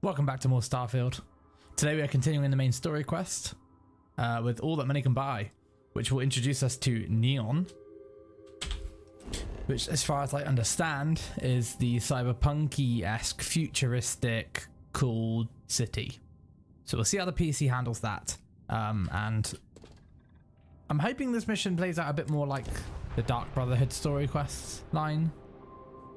Welcome back to more Starfield. Today we are continuing the main story quest with All That Money Can Buy, which will introduce us to Neon, which as far as I understand is the cyberpunky-esque, futuristic, cool city. So we'll see how the PC handles that. And I'm hoping this mission plays out a bit more like the Dark Brotherhood story quest line.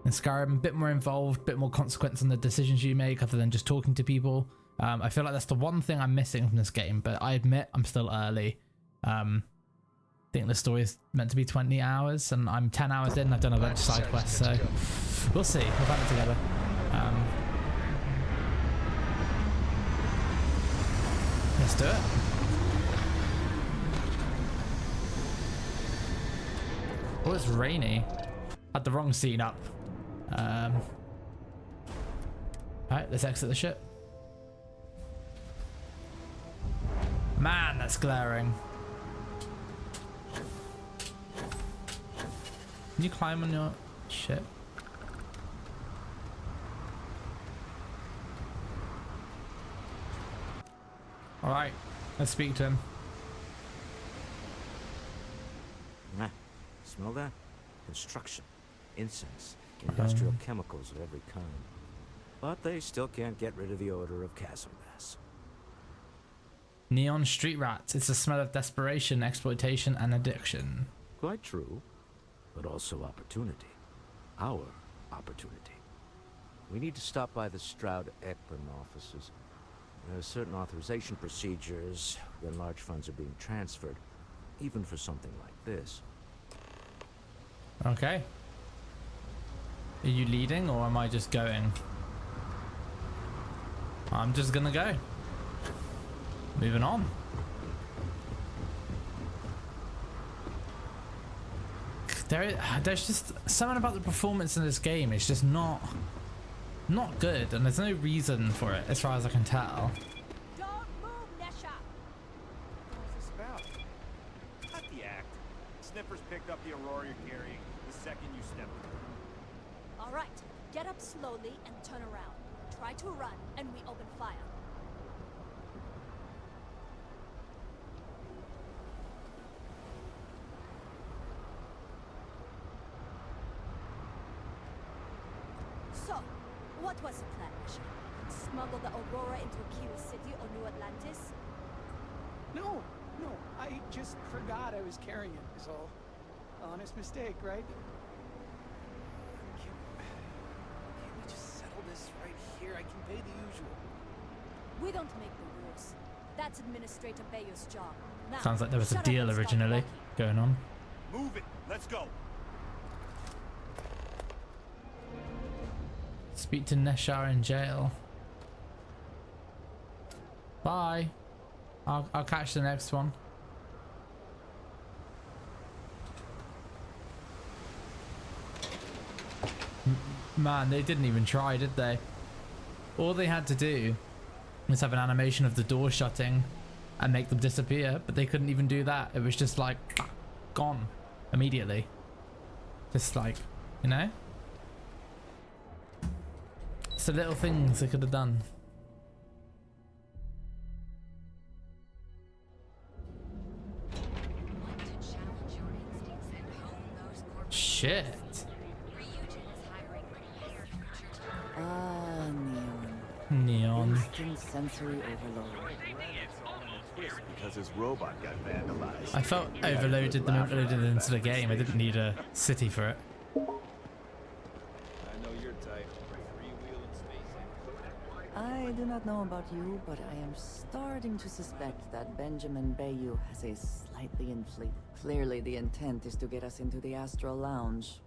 In Skyrim, a bit more involved, a bit more consequence on the decisions you make other than just talking to people. I feel like that's the one thing I'm missing from this game, but I admit I'm still early. I think the story is meant to be 20 hours and I'm 10 hours in. I've done a bunch of side quests, so we'll see. We'll find it together. Let's do it. Oh, it's rainy. Had the wrong scene up. Alright, let's exit the ship. Man, that's glaring. Can you climb on your ship? Alright, let's speak to him. Smell that? Construction, incense, industrial chemicals of every kind. But they still can't get rid of the odor of chasm gas. Neon street rats. It's a smell of desperation, exploitation, and addiction. Quite true, but also opportunity. Our opportunity. We need to stop by the Stroud-Ekman offices. There are certain authorization procedures when large funds are being transferred, even for something like this. Okay. Are you leading or am I just going? I'm just gonna go. Moving on. There's just something about the performance in this game. It's just not good, and there's no reason for it as far as I can tell. Don't move, Nesha. What's this about? Cut the act. Sniffers picked up the Aurora you're carrying the second you stepped in. All right, get up slowly and turn around. Try to run, and we open fire. So, what was the plan, Nesha? Smuggle the Aurora into Kilo City or New Atlantis? No, I just forgot I was carrying it, is all. Honest mistake, right? Can we just settle this right here? I can pay the usual. We don't make the rules. That's Administrator Bayer's job. Now, Sounds like there was a shut up deal and start originally walking. going on. Move it. Let's go. Speak to Neshar in jail. Bye. I'll catch the next one. Man, they didn't even try, did they? All they had to do was have an animation of the door shutting and make them disappear, but they couldn't even do that. It was just like gone immediately. Just like, you know? It's the little things they could have done. Shit. Ah, Neon. Neon. Instant sensory overload. Because his robot got vandalized. I felt overloaded the moment I loaded it into the game. I didn't need a city for it. I know your type. Freewheeling space. I do not know about you, but I am starting to suspect that Benjamin Bayou has a slightly inflated. Clearly, the intent is to get us into the Astral Lounge.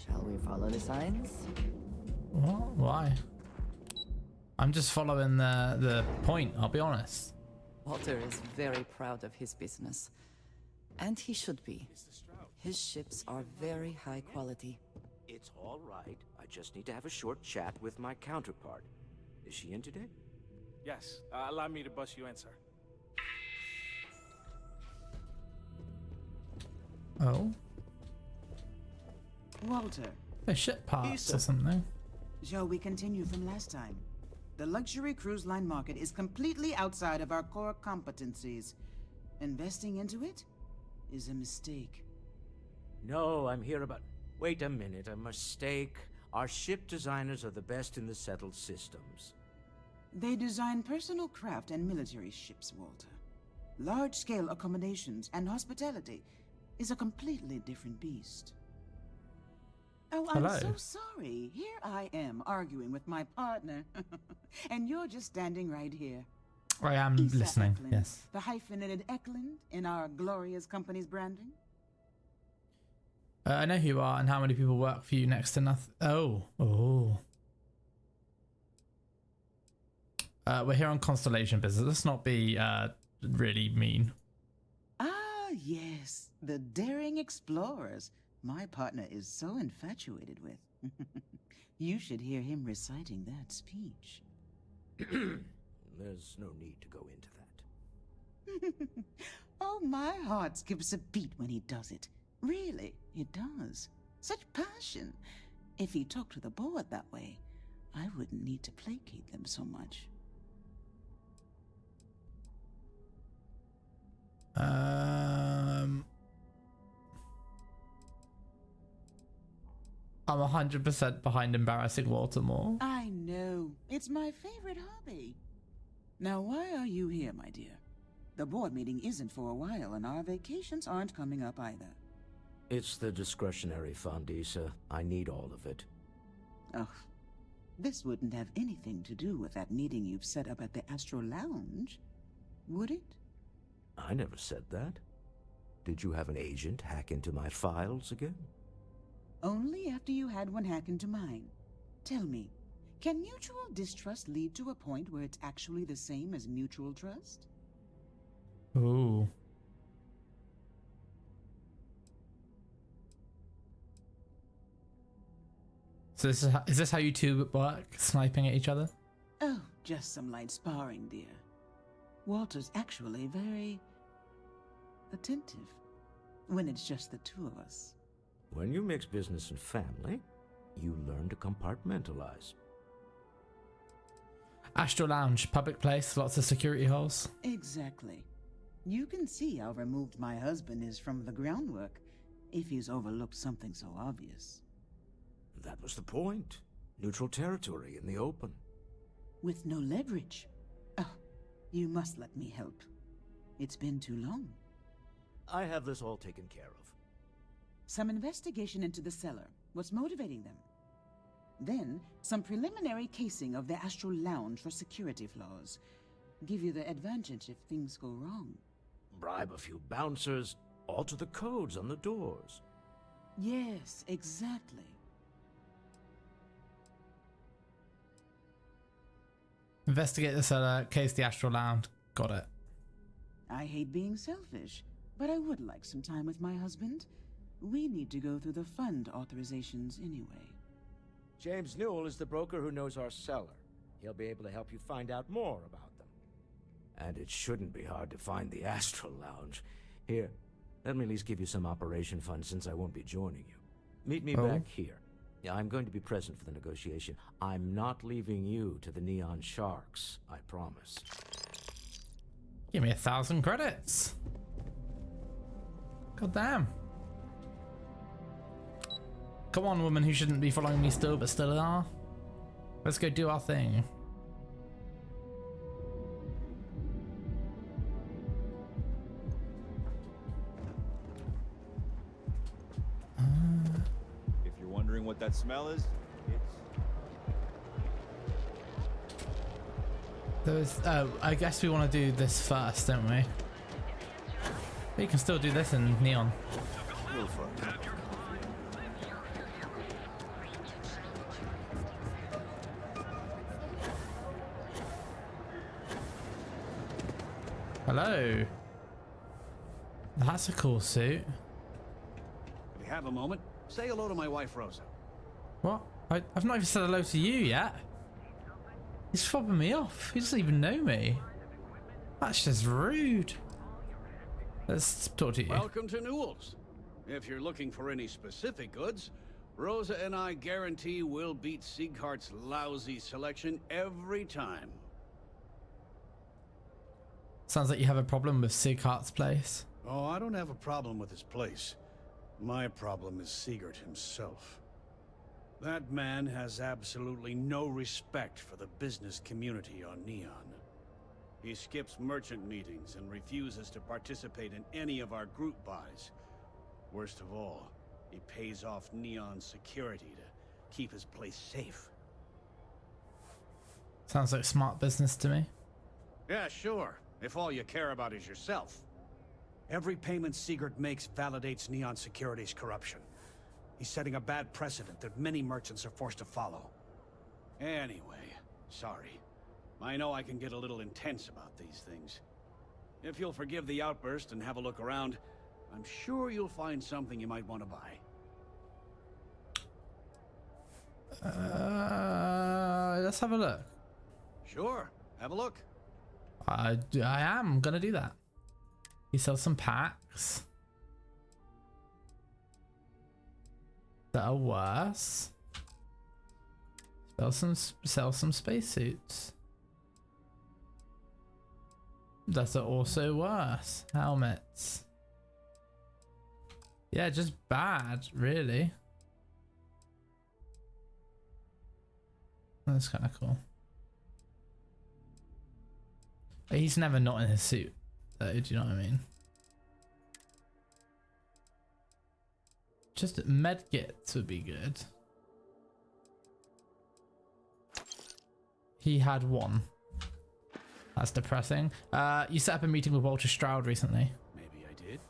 Shall we follow the signs? What? Why? I'm just following the point, I'll be honest. Walter is very proud of his business. And he should be. His ships are very high quality. It's all right. I just need to have a short chat with my counterpart. Is she in today? Yes, allow me to bust you in, sir. Oh. Walter, A ship parts or something. shall we continue from last time? The luxury cruise line market is completely outside of our core competencies. Investing into it is a mistake. No, I'm here about... Wait a minute, a mistake? Our ship designers are the best in the settled systems. They design personal craft and military ships, Walter. Large-scale accommodations and hospitality is a completely different beast. Oh, I'm Hello. so sorry. Here I am arguing with my partner. And you're just standing right here. I am Issa listening, Eklund, yes. The hyphenated Eklund in our glorious company's branding. I know who you are and how many people work for you next to nothing. Oh. We're here on Constellation business. Let's not be really mean. Ah, yes. The daring explorers. My partner is so infatuated with. You should hear him reciting that speech. There's no need to go into that. Oh, my heart skips a beat when he does it. Really, it does. Such passion. If he talked to the board that way, I wouldn't need to placate them so much. I'm 100% behind embarrassing Walter Moore. I know. It's my favorite hobby. Now, why are you here, my dear? The board meeting isn't for a while, and our vacations aren't coming up either. It's the discretionary fund, Issa. I need all of it. Oh, this wouldn't have anything to do with that meeting you've set up at the Astro Lounge, would it? I never said that. Did you have an agent hack into my files again? Only after you had one hack into mine. Tell me, can mutual distrust lead to a point where it's actually the same as mutual trust? Ooh. So is this how you two work, sniping at each other? Oh, just some light sparring, dear. Walter's actually very attentive when it's just the two of us. When you mix business and family, you learn to compartmentalize. Astro Lounge, public place, lots of security holes. Exactly. You can see how removed my husband is from the groundwork if he's overlooked something so obvious. That was the point. Neutral territory in the open. With no leverage. Oh, you must let me help. It's been too long. I have this all taken care of. Some investigation into the cellar. What's motivating them? Then, some preliminary casing of the Astral Lounge for security flaws. Give you the advantage if things go wrong. Bribe a few bouncers, alter the codes on the doors. Yes, exactly. Investigate the cellar, case the Astral Lounge. Got it. I hate being selfish, but I would like some time with my husband. We need to go through the fund authorizations anyway. James Newell is the broker who knows our cellar. He'll be able to help you find out more about them. And it shouldn't be hard to find the Astral Lounge. Here, let me at least give you some operation funds since I won't be joining you. Meet me back here. Yeah, I'm going to be present for the negotiation. I'm not leaving you to the Neon Sharks, I promise. Give me 1,000 credits. God damn. Come on, woman who shouldn't be following me still, but still are. Let's go do our thing. If you're wondering what that smell is, it's... Oh, I guess we want to do this first, don't we? We can still do this in Neon. real fun. Hello. That's a cool suit. If you have a moment, say hello to my wife, Rosa. What? I've not even said hello to you yet. He's fobbing me off. He doesn't even know me. That's just rude. Let's talk to you. Welcome to Newell's. If you're looking for any specific goods, Rosa and I guarantee we'll beat Sieghart's lousy selection every time. Sounds like you have a problem with Sieghart's place. Oh, I don't have a problem with his place. My problem is Siegert himself. That man has absolutely no respect for the business community on Neon. He skips merchant meetings and refuses to participate in any of our group buys. Worst of all, he pays off Neon's security to keep his place safe. Sounds like smart business to me. Yeah, sure, if all you care about is yourself. Every payment Siegert makes validates Neon Security's corruption. He's setting a bad precedent that many merchants are forced to follow. Anyway, sorry. I know I can get a little intense about these things. If you'll forgive the outburst and have a look around, I'm sure you'll find something you might want to buy. Let's have a look. Sure, have a look. I am gonna do that. He sells some packs that are worse. Sell some spacesuits that are also worse. Helmets. Yeah, just bad, really. That's kind of cool. He's never not in his suit, though, do you know what I mean? Just medkits would be good. He had one. That's depressing. You set up a meeting with Walter Stroud recently. Maybe I did.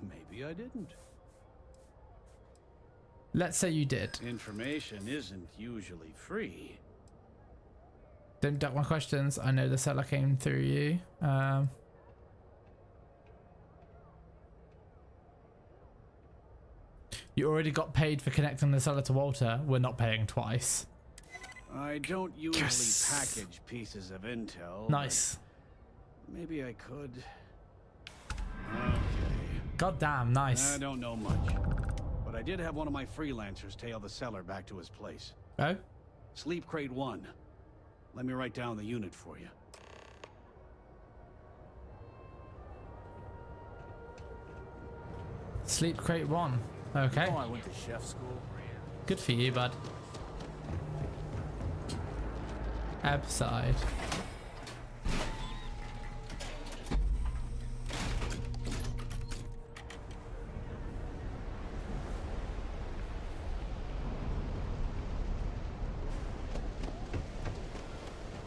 Maybe I didn't. Let's say you did. Information isn't usually free. Don't duck my questions. I know the seller came through you. You already got paid for connecting the seller to Walter. We're not paying twice. I don't usually Yes. package pieces of intel. Nice. but Maybe I could. Okay. God damn, nice. I don't know much. But I did have one of my freelancers tail the seller back to his place. Oh? Sleep Crate 1. Let me write down the unit for you. Sleep Crate 1. Okay. Oh, I went to chef school. Good for you, bud. Abside.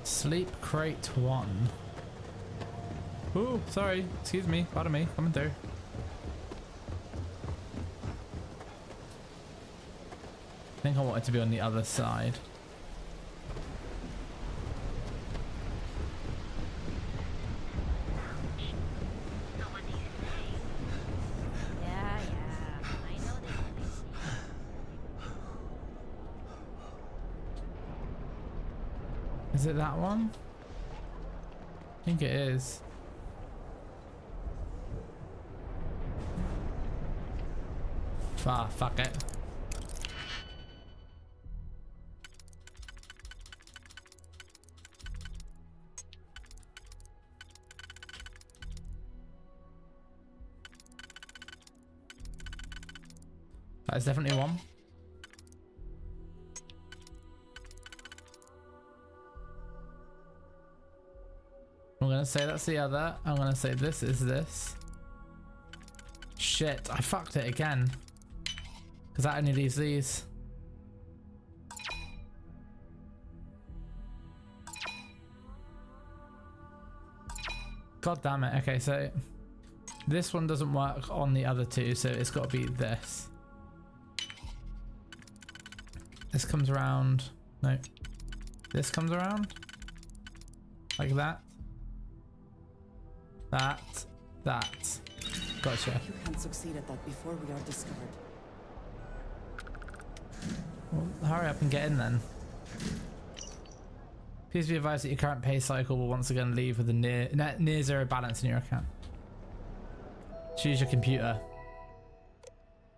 Sleep Crate 1. Ooh, sorry. Excuse me. Pardon me. Coming through. I think I wanted to be on the other side. Yeah, I know this place. Is it that one? I think it is. Ah, fuck it. That is definitely one. I'm gonna say that's the other. I'm gonna say this is this. Shit, I fucked it again. Because that only leaves these. God damn it. Okay, so this one doesn't work on the other two, so it's got to be this. This comes around. No. This comes around. Like that. That. Gotcha. You can't succeed at that before we are discovered. Well, hurry up and get in then. Please be advised that your current pay cycle will once again leave with a near zero balance in your account. Choose your computer.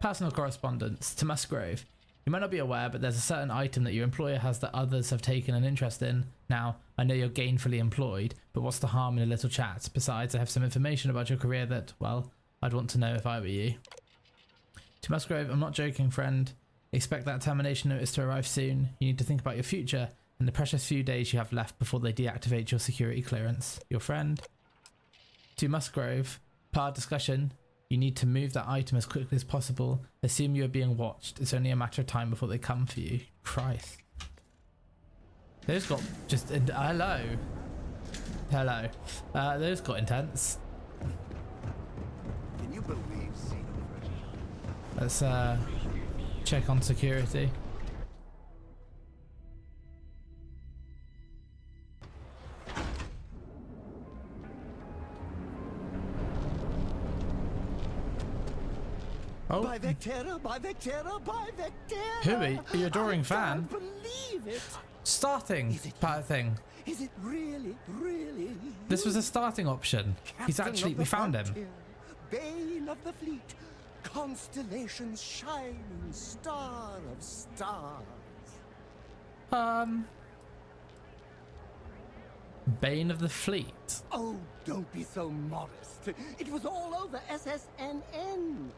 Personal correspondence to Musgrave. You might not be aware, but there's a certain item that your employer has that others have taken an interest in. Now, I know you're gainfully employed, but what's the harm in a little chat? Besides, I have some information about your career that, well, I'd want to know if I were you. To Musgrove, I'm not joking, friend. Expect that termination notice to arrive soon. You need to think about your future and the precious few days you have left before they deactivate your security clearance. Your friend. To Musgrove, part discussion. You need to move that item as quickly as possible. Assume you are being watched. It's only a matter of time before they come for you. Christ. Those got just... hello. Hello. Those got intense. Can you believe Let's check on security. Oh. By Vectera, by Vectera, by Vectera! Who are you? Adoring fan? I can't believe it! Starting part thing. Is it really, really? This was a starting option. He's actually, we found him. Bane of the fleet, constellation's shining star of stars. Bane of the fleet. Oh, don't be so modest. It was all over SSNN.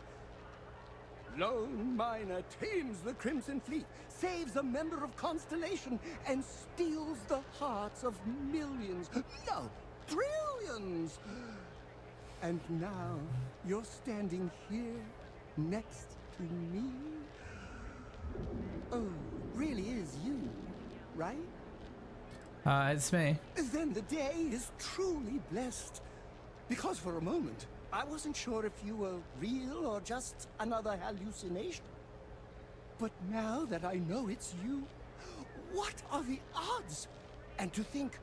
Lone miner tames the Crimson Fleet, saves a member of Constellation, and steals the hearts of millions, no, trillions. And now you're standing here next to me. Oh, really is you, right? It's me. Then the day is truly blessed. Because for a moment, I wasn't sure if you were real or just another hallucination. But now that I know it's you, what are the odds? And to think,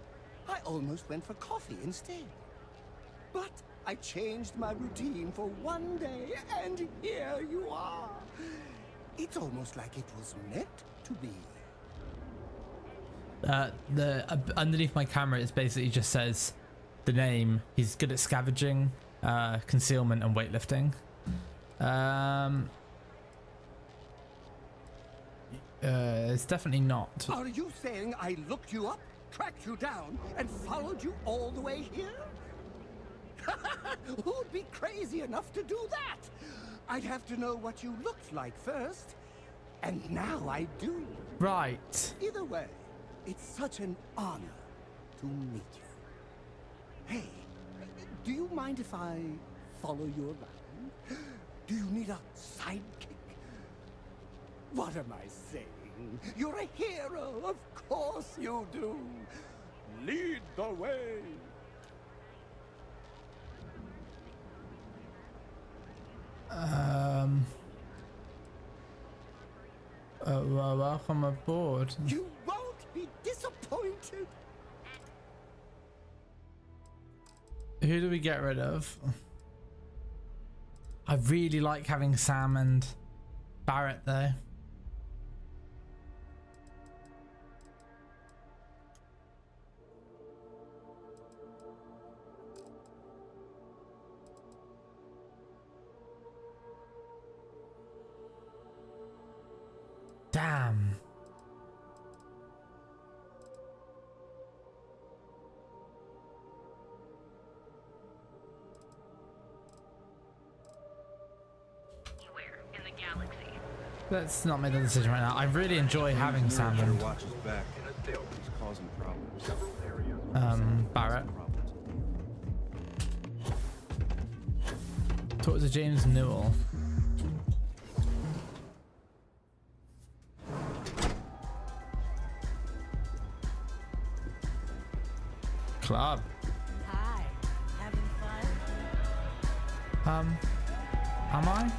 I almost went for coffee instead. But I changed my routine for one day, and here you are. It's almost like it was meant to be. Underneath my camera, it basically just says the name. He's good at scavenging, concealment, and weightlifting. It's definitely not. Are you saying I looked you up, tracked you down, and followed you all the way here? Who'd be crazy enough to do that? I'd have to know what you looked like first. And now I do. Right. Either way, it's such an honor to meet you. Hey, do you mind if I follow you around? Do you need a sidekick? What am I saying? You're a hero, of course you do. Lead the way. Welcome aboard. You won't be disappointed. Who do we get rid of? I really like having Sam and Barrett though. Damn. In the galaxy. Let's not make the decision right now. I really enjoy having Sam and Back. He's causing problems. Barrett. Talk to James Newell. Club. Hi, having fun? Am I?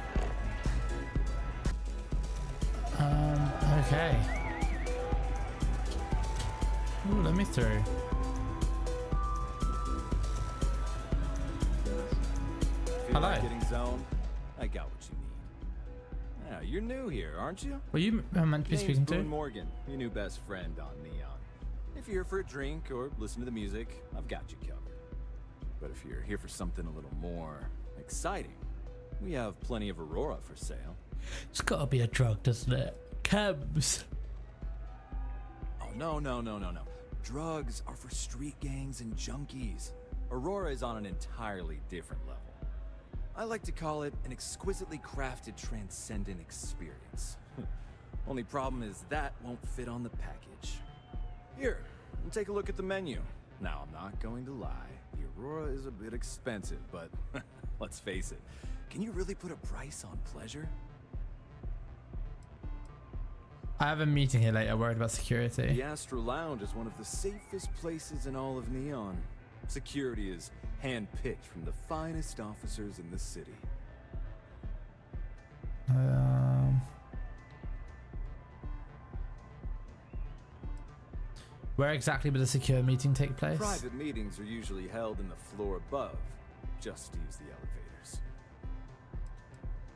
Okay. Ooh, let me through. Hello. Getting zoned? I got what you need. Yeah, you're new here, aren't you? Were you meant to be speaking Boone to? Morgan, your new best friend on Neon. If you're here for a drink or listen to the music, I've got you covered. But if you're here for something a little more exciting, we have plenty of Aurora for sale. It's gotta be a drug, doesn't it? Cubs. Oh, no. Drugs are for street gangs and junkies. Aurora is on an entirely different level. I like to call it an exquisitely crafted transcendent experience. Only problem is that won't fit on the package. Here, take a look at the menu. Now, I'm not going to lie. The Aurora is a bit expensive, but let's face it. Can you really put a price on pleasure? I have a meeting here later, worried about security. The Astro Lounge is one of the safest places in all of Neon. Security is hand-picked from the finest officers in the city. Where exactly would a secure meeting take place? Private meetings are usually held in the floor above. Just use the elevators.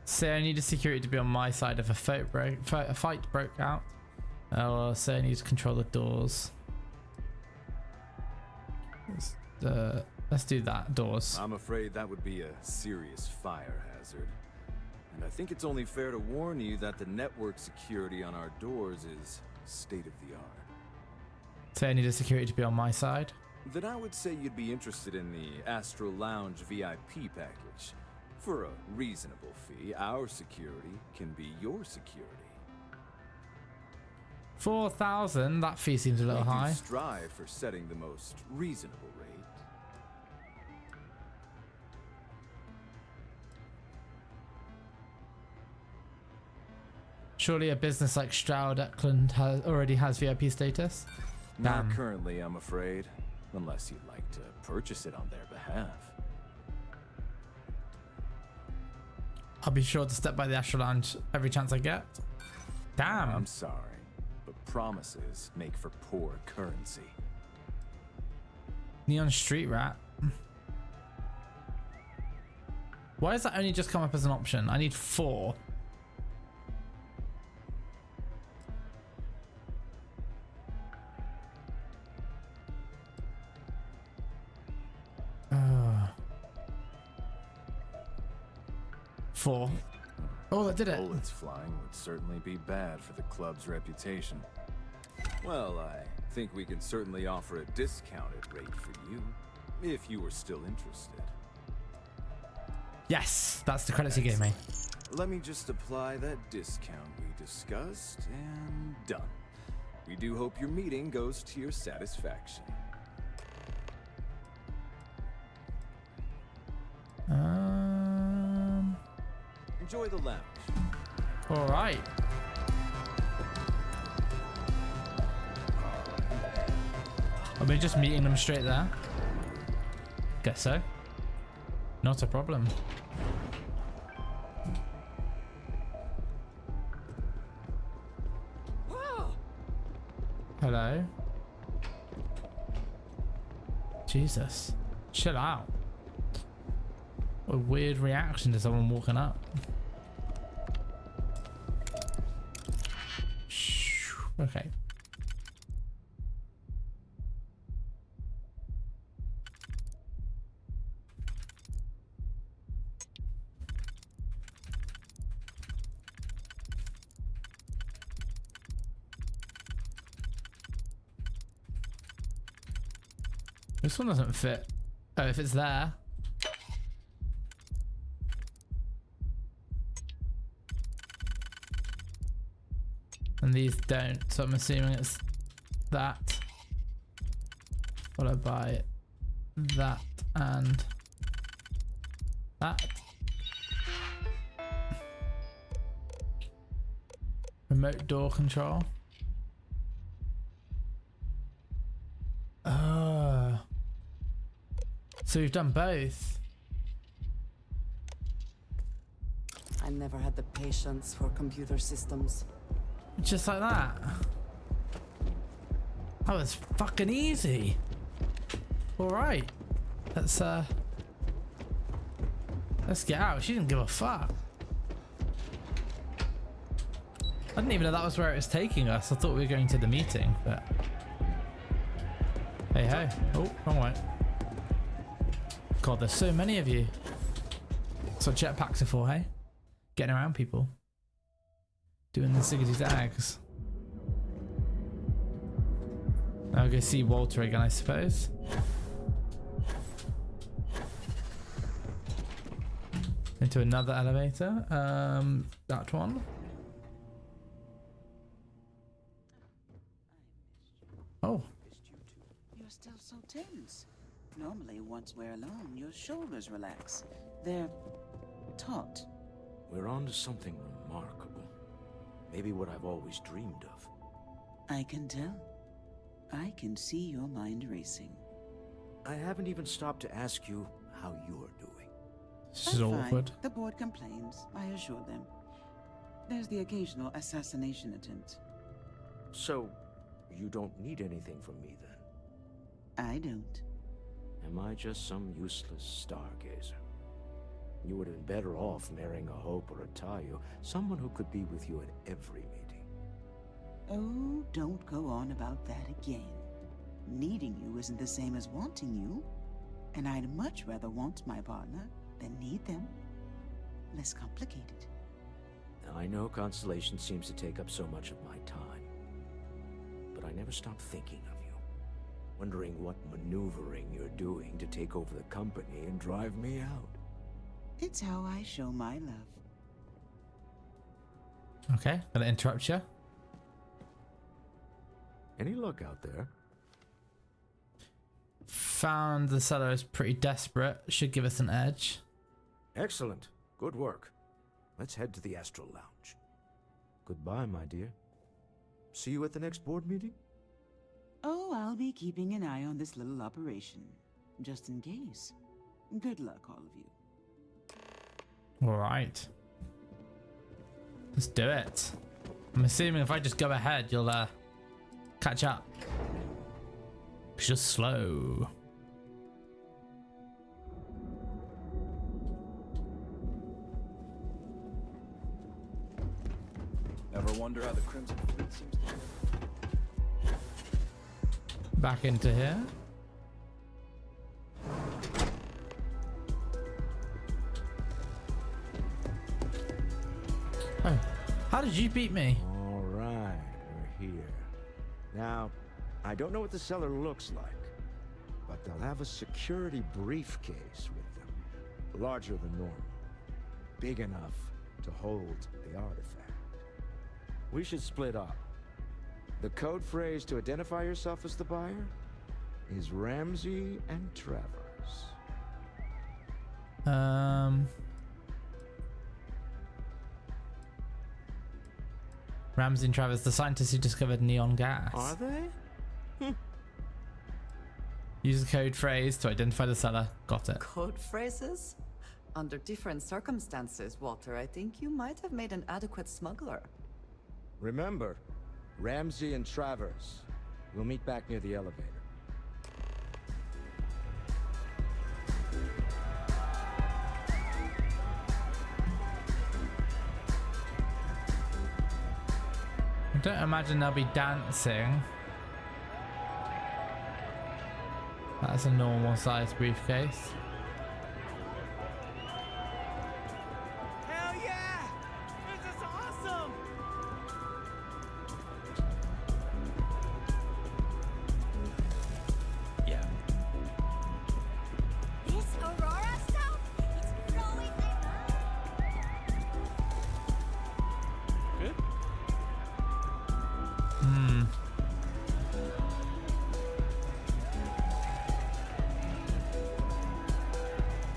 Say I need a security to be on my side if a fight broke out. Or say I need to control the doors. Let's do that. Doors. I'm afraid that would be a serious fire hazard. And I think it's only fair to warn you that the network security on our doors is state-of-the-art. Say I need a security to be on my side. Then I would say you'd be interested in the Astro Lounge VIP package. For a reasonable fee, our security can be your security. 4,000. That fee seems a little high. We do strive for setting the most reasonable rate. Surely a business like Stroud Eklund already has VIP status? Not currently, I'm afraid. Unless you'd like to purchase it on their behalf. I'll be sure to step by the Astro Lounge every chance I get. Damn. I'm sorry, but promises make for poor currency. Neon Street Rat. Why does that only just come up as an option? I need 4. Four. Oh, that did it. Bullets flying would certainly be bad for the club's reputation. Well, I think we can certainly offer a discounted rate for you, if you were still interested. Yes, that's the credits you gave me. Let me just apply that discount we discussed, and done. We do hope your meeting goes to your satisfaction. Enjoy the lounge. All right. Are we just meeting them straight there? Guess so. Not a problem. Hello. Jesus. Chill out. A weird reaction to someone walking up. Okay. This one doesn't fit. Oh, if it's there. And these don't, so I'm assuming it's that. Followed by that and that. Remote door control. So we've done both. I never had the patience for computer systems. Just like that. That was fucking easy. All right, let's get out. She didn't give a fuck. I didn't even know that was where it was taking us. I thought we were going to the meeting, but hey ho. Oh, wrong way. God, there's so many of you. That's what jetpacks are for, hey? Getting around people. Doing the Sigurdy's eggs. I'll go see Walter again, I suppose. Into another elevator. That one. Oh. You're still so tense. Normally, once we're alone, your shoulders relax. They're taut. We're on to something remarkable. Maybe what I've always dreamed of. I can tell. I can see your mind racing. I haven't even stopped to ask you how you're doing. This is awkward. The board complains, I assure them. There's the occasional assassination attempt. So, you don't need anything from me then? I don't. Am I just some useless stargazer? You would have been better off marrying a Hope or a Tayo, someone who could be with you at every meeting. Oh, don't go on about that again. Needing you isn't the same as wanting you. And I'd much rather want my partner than need them. Less complicated. I know Constellation seems to take up so much of my time. But I never stop thinking of you. Wondering what maneuvering you're doing to take over the company and drive me out. It's how I show my love. Okay, gonna interrupt you. Any luck out there? Found the seller is pretty desperate. Should give us an edge. Excellent. Good work. Let's head to the Astral Lounge. Goodbye, my dear. See you at the next board meeting? Oh, I'll be keeping an eye on this little operation. Just in case. Good luck, all of you. All right. Let's do it. I'm assuming if I just go ahead, you'll catch up. It's just slow. Ever wonder how the Crimson Fleet seems to be? Back into here. Oh, how did you beat me? All right, we're here. Now, I don't know what the cellar looks like, but they'll have a security briefcase with them, larger than normal, big enough to hold the artifact. We should split up. The code phrase to identify yourself as the buyer is Ramsey and Travers. Ramsey and Travers, the scientists who discovered neon gas. Are they? Use the code phrase to identify the seller. Got it. Code phrases? Under different circumstances, Walter, I think you might have made an adequate smuggler. Remember, Ramsey and Travers. We'll meet back near the elevator. I don't imagine they'll be dancing. That's a normal sized briefcase. Hell yeah! This is awesome! Yeah. This Aurora stuff? It's really Good?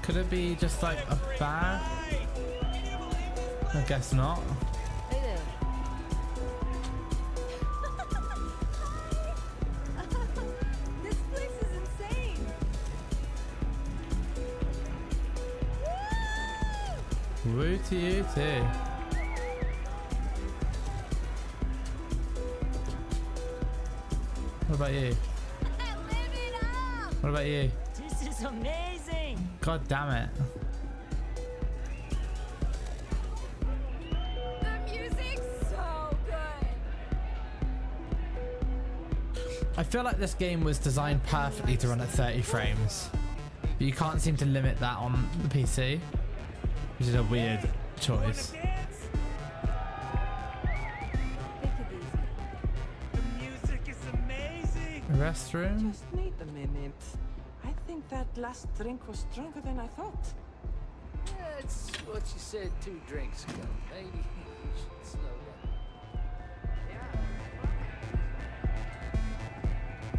Could it be just like a bag? I guess not. Hey there. This place is insane. Wooty ooty. What about you? Live it up. What about you? This is amazing. God damn it. The music's so good. I feel like this game was designed perfectly to run at 30 frames. But you can't seem to limit that on the PC, which is a weird choice. Restroom? Just wait a minute. I think that last drink was stronger than I thought. That's what you said 2 drinks ago. Maybe you should slow down.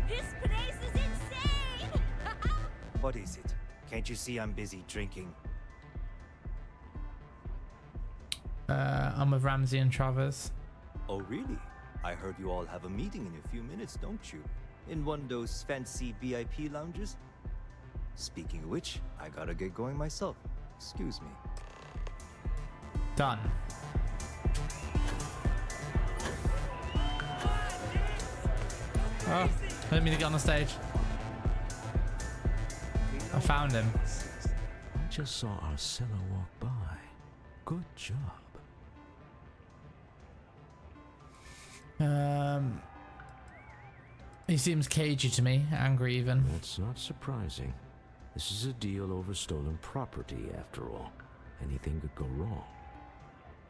This place is insane! What is it? Can't you see I'm busy drinking? I'm with Ramsey and Travers. Oh, really? I heard you all have a meeting in a few minutes, don't you? In one of those fancy VIP lounges? Speaking of which, I gotta get going myself. Excuse me. Done. Oh, I didn't mean to get on the stage. I found him. I just saw our seller walk by. Good job. He seems cagey to me, angry even. That's not surprising. This is a deal over stolen property, after all. Anything could go wrong.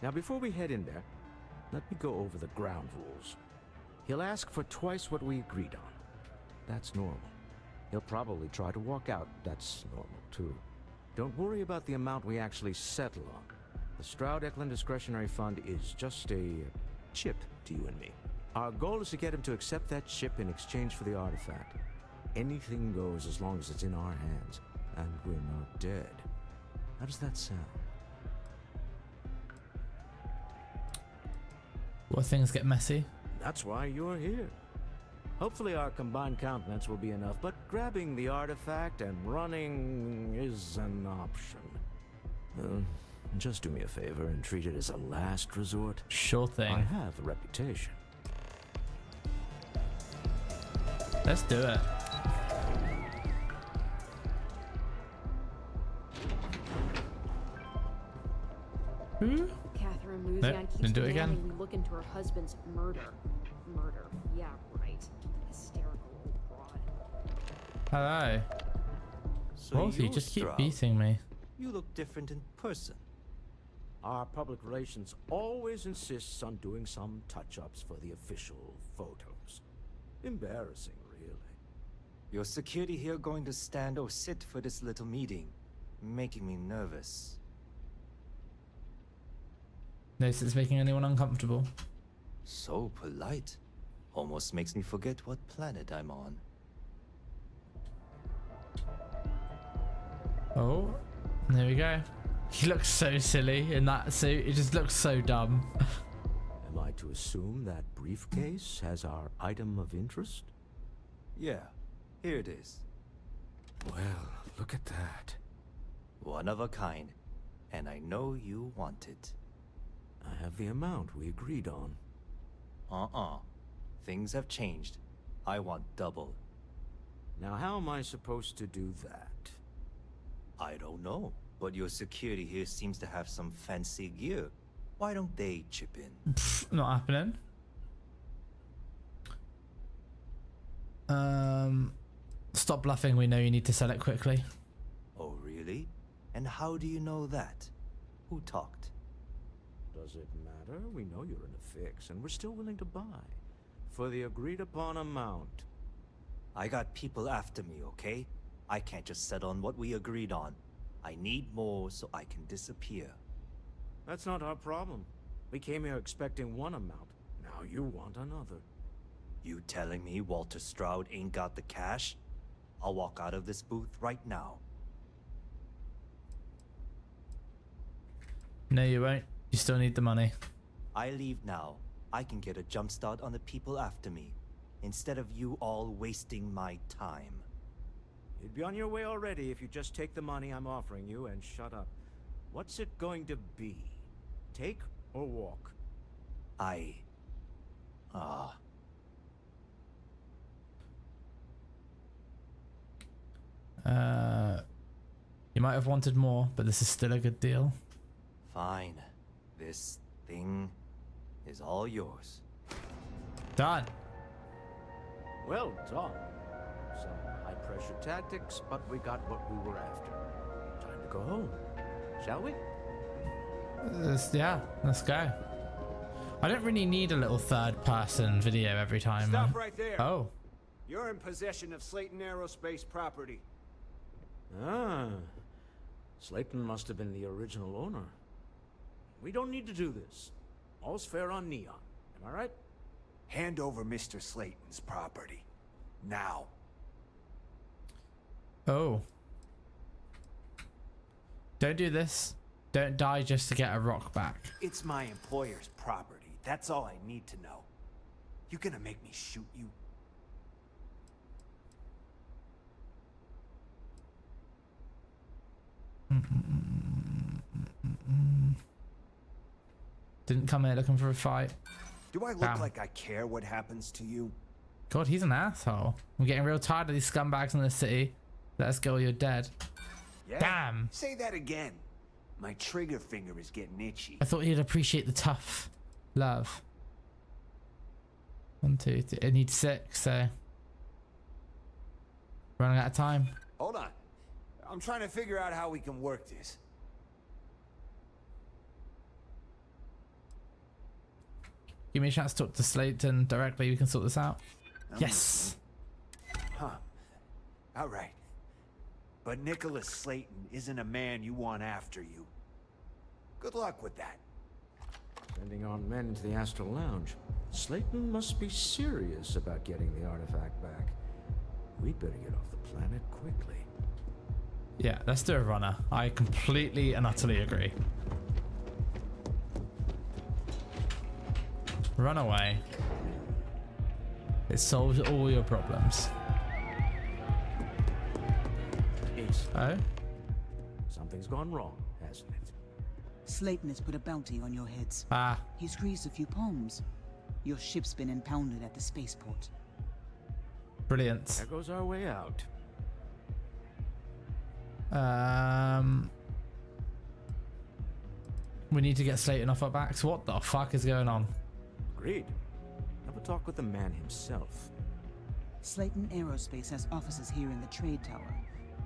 Now, before we head in there, let me go over the ground rules. He'll ask for twice what we agreed on. That's normal. He'll probably try to walk out. That's normal, too. Don't worry about the amount we actually settle on. The Stroud-Eklund Discretionary Fund is just a chip to you and me. Our goal is to get him to accept that chip in exchange for the artifact. Anything goes as long as it's in our hands, and we're not dead. How does that sound? Well, things get messy. That's why you're here. Hopefully our combined countenance will be enough, but grabbing the artifact and running is an option. Just do me a favor and treat it as a last resort. Sure thing. I have a reputation. Let's do it. Catherine Luzian Nope, keeps didn't do it again. demanding we look into her husband's murder. Murder. Yeah, right. Hysterical old broad. Hello. So Wolf, you you're just keep Stroud. beating me. You look different in person. Our public relations always insists on doing some touch-ups for the official photos. Embarrassing, really. Your security here going to stand or sit for this little meeting, making me nervous. Notice it's making anyone uncomfortable. So polite. Almost makes me forget what planet I'm on. Oh, there we go. He looks so silly in that suit. It just looks so dumb. Am I to assume that briefcase has our item of interest? Yeah, here it is. Well, look at that. One of a kind. And I know you want it. I have the amount we agreed on. Things have changed. I want double. Now how am I supposed to do that? I don't know, but your security here seems to have some fancy gear. Why don't they chip in? Pfft, not happening. Stop bluffing. We know you need to sell it quickly. Oh, really? And how do you know that? Who talked? Does it matter? We know you're in a fix, and we're still willing to buy. For the agreed-upon amount. I got people after me, okay? I can't just settle on what we agreed on. I need more so I can disappear. That's not our problem. We came here expecting one amount. Now you want another. You telling me Walter Stroud ain't got the cash? I'll walk out of this booth right now. No, you won't. You still need the money. I leave now. I can get a jump start on the people after me, instead of you all wasting my time. You'd be on your way already if you just take the money I'm offering you and shut up. What's it going to be? Take or walk? You might have wanted more, but this is still a good deal. Fine. This thing is all yours. Done. Well done. Some high-pressure tactics, but we got what we were after. Time to go home, shall we? Yeah, let's go. I don't really need a little third-person video every time. Stop right there. Oh. You're in possession of Slayton Aerospace property. Ah. Slayton must have been the original owner. We don't need to do this. All's fair on Neon. Am I right? Hand over Mr. Slayton's property. Now. Oh. Don't do this. Don't die just to get a rock back. It's my employer's property. That's all I need to know. You gonna make me shoot you? Didn't come here looking for a fight. Do I look like I care what happens to you? God, he's an asshole. I'm getting real tired of these scumbags in the city. Let us go or you're dead. Yeah? Damn. Say that again. My trigger finger is getting itchy. I thought he'd appreciate the tough love. 1, 2, 3. I need 6, so running out of time. Hold on. I'm trying to figure out how we can work this. Give me a chance to talk to Slayton directly. We can sort this out. Yes. Huh. All right. But Nicholas Slayton isn't a man you want after you. Good luck with that. Sending on men into the Astral Lounge. Slayton must be serious about getting the artifact back. We'd better get off the planet quickly. Yeah, let's do a runner. I completely and utterly agree. Run away. It solves all your problems. Oh? Something's gone wrong, hasn't it? Slayton has put a bounty on your heads. Ah. He's greased a few palms. Your ship's been impounded at the spaceport. Brilliant. There goes our way out. We need to get Slayton off our backs. What the fuck is going on? Agreed. Have a talk with the man himself. Slayton Aerospace has offices here in the trade tower.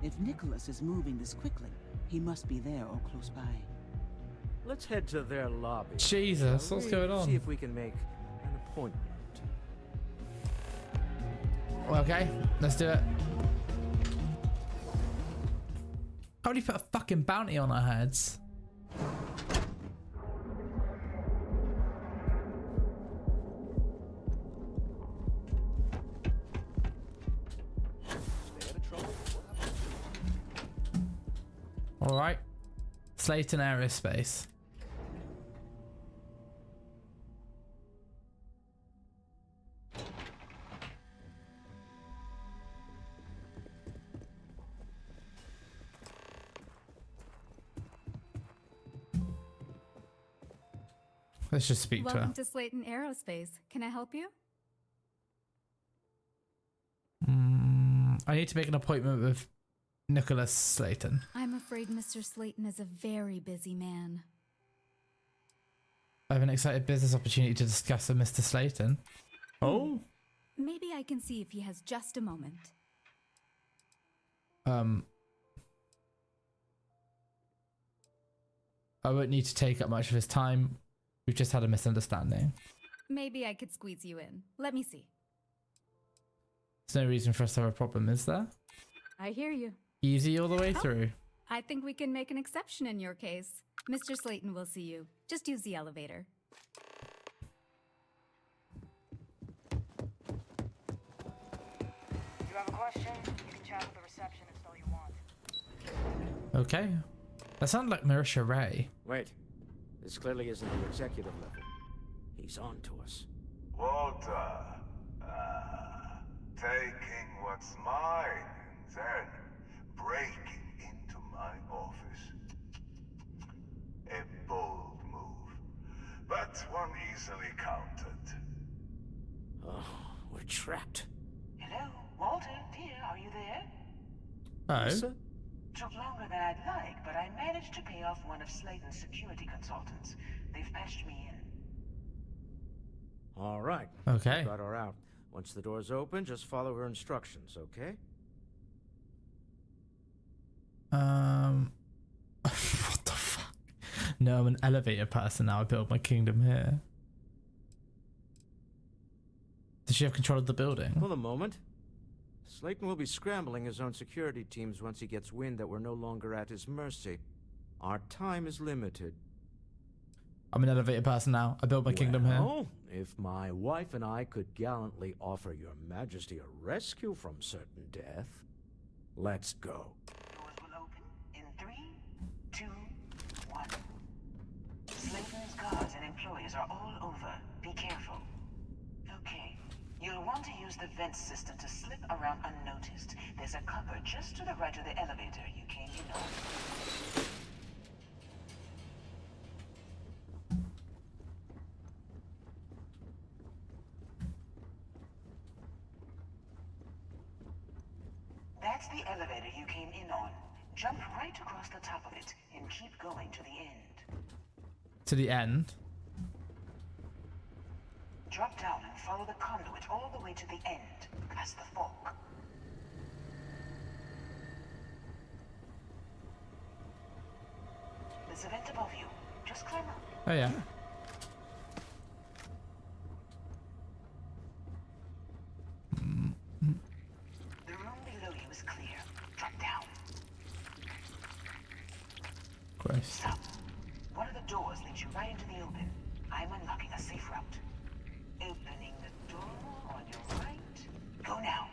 If Nicholas is moving this quickly, he must be there or close by. Let's head to their lobby. Jesus, what's going on? See if we can make an appointment. Okay, let's do it. How do you put a fucking bounty on our heads? All right, Slayton Aerospace. Let's just speak to her. Welcome to Slayton Aerospace. Can I help you? I need to make an appointment with Nicholas Slayton. I'm afraid Mr. Slayton is a very busy man. I have an exciting business opportunity to discuss with Mr. Slayton. Oh? Maybe I can see if he has just a moment. I won't need to take up much of his time. We've just had a misunderstanding. Maybe I could squeeze you in. Let me see. There's no reason for us to have a problem, is there? I hear you. Easy all the way through. I think we can make an exception in your case. Mr. Slayton will see you. Just use the elevator. If you have a question, you can chat with the receptionist all you want. Okay. That sounded like Marisha Ray. Wait. This clearly isn't the executive level. He's on to us. Walter. Taking what's mine and then breaking into my office. A bold move, but one easily countered. Oh, we're trapped. Hello, Walter, dear, are you there? Oh. Lisa? Took longer than I'd like, but I managed to pay off one of Slayton's security consultants. They've patched me in. All right. Okay. Got her out. Once the door's open, just follow her instructions, okay? What the fuck? No, I'm an elevator person now. I built my kingdom here. Does she have control of the building? For the moment. Slayton will be scrambling his own security teams once he gets wind that we're no longer at his mercy. Our time is limited. I'm an elevated person now. I built my kingdom here. Well, if my wife and I could gallantly offer your majesty a rescue from certain death, let's go. Doors will open in 3, 2, 1. Slayton's guards and employees are all over. Be careful. Okay. You'll want to use the vent system to slip around unnoticed. There's a cupboard just to the right of the elevator you came in on. That's the elevator you came in on. Jump right across the top of it and keep going to the end. To the end? Drop down and follow the conduit all the way to the end, past the fork. There's a vent above you. Just climb up. Oh yeah. The room below you is clear. Drop down. Gross. Stop. One of the doors leads you right into the open. I'm unlocking a safe route. Opening the door on your right. Go now.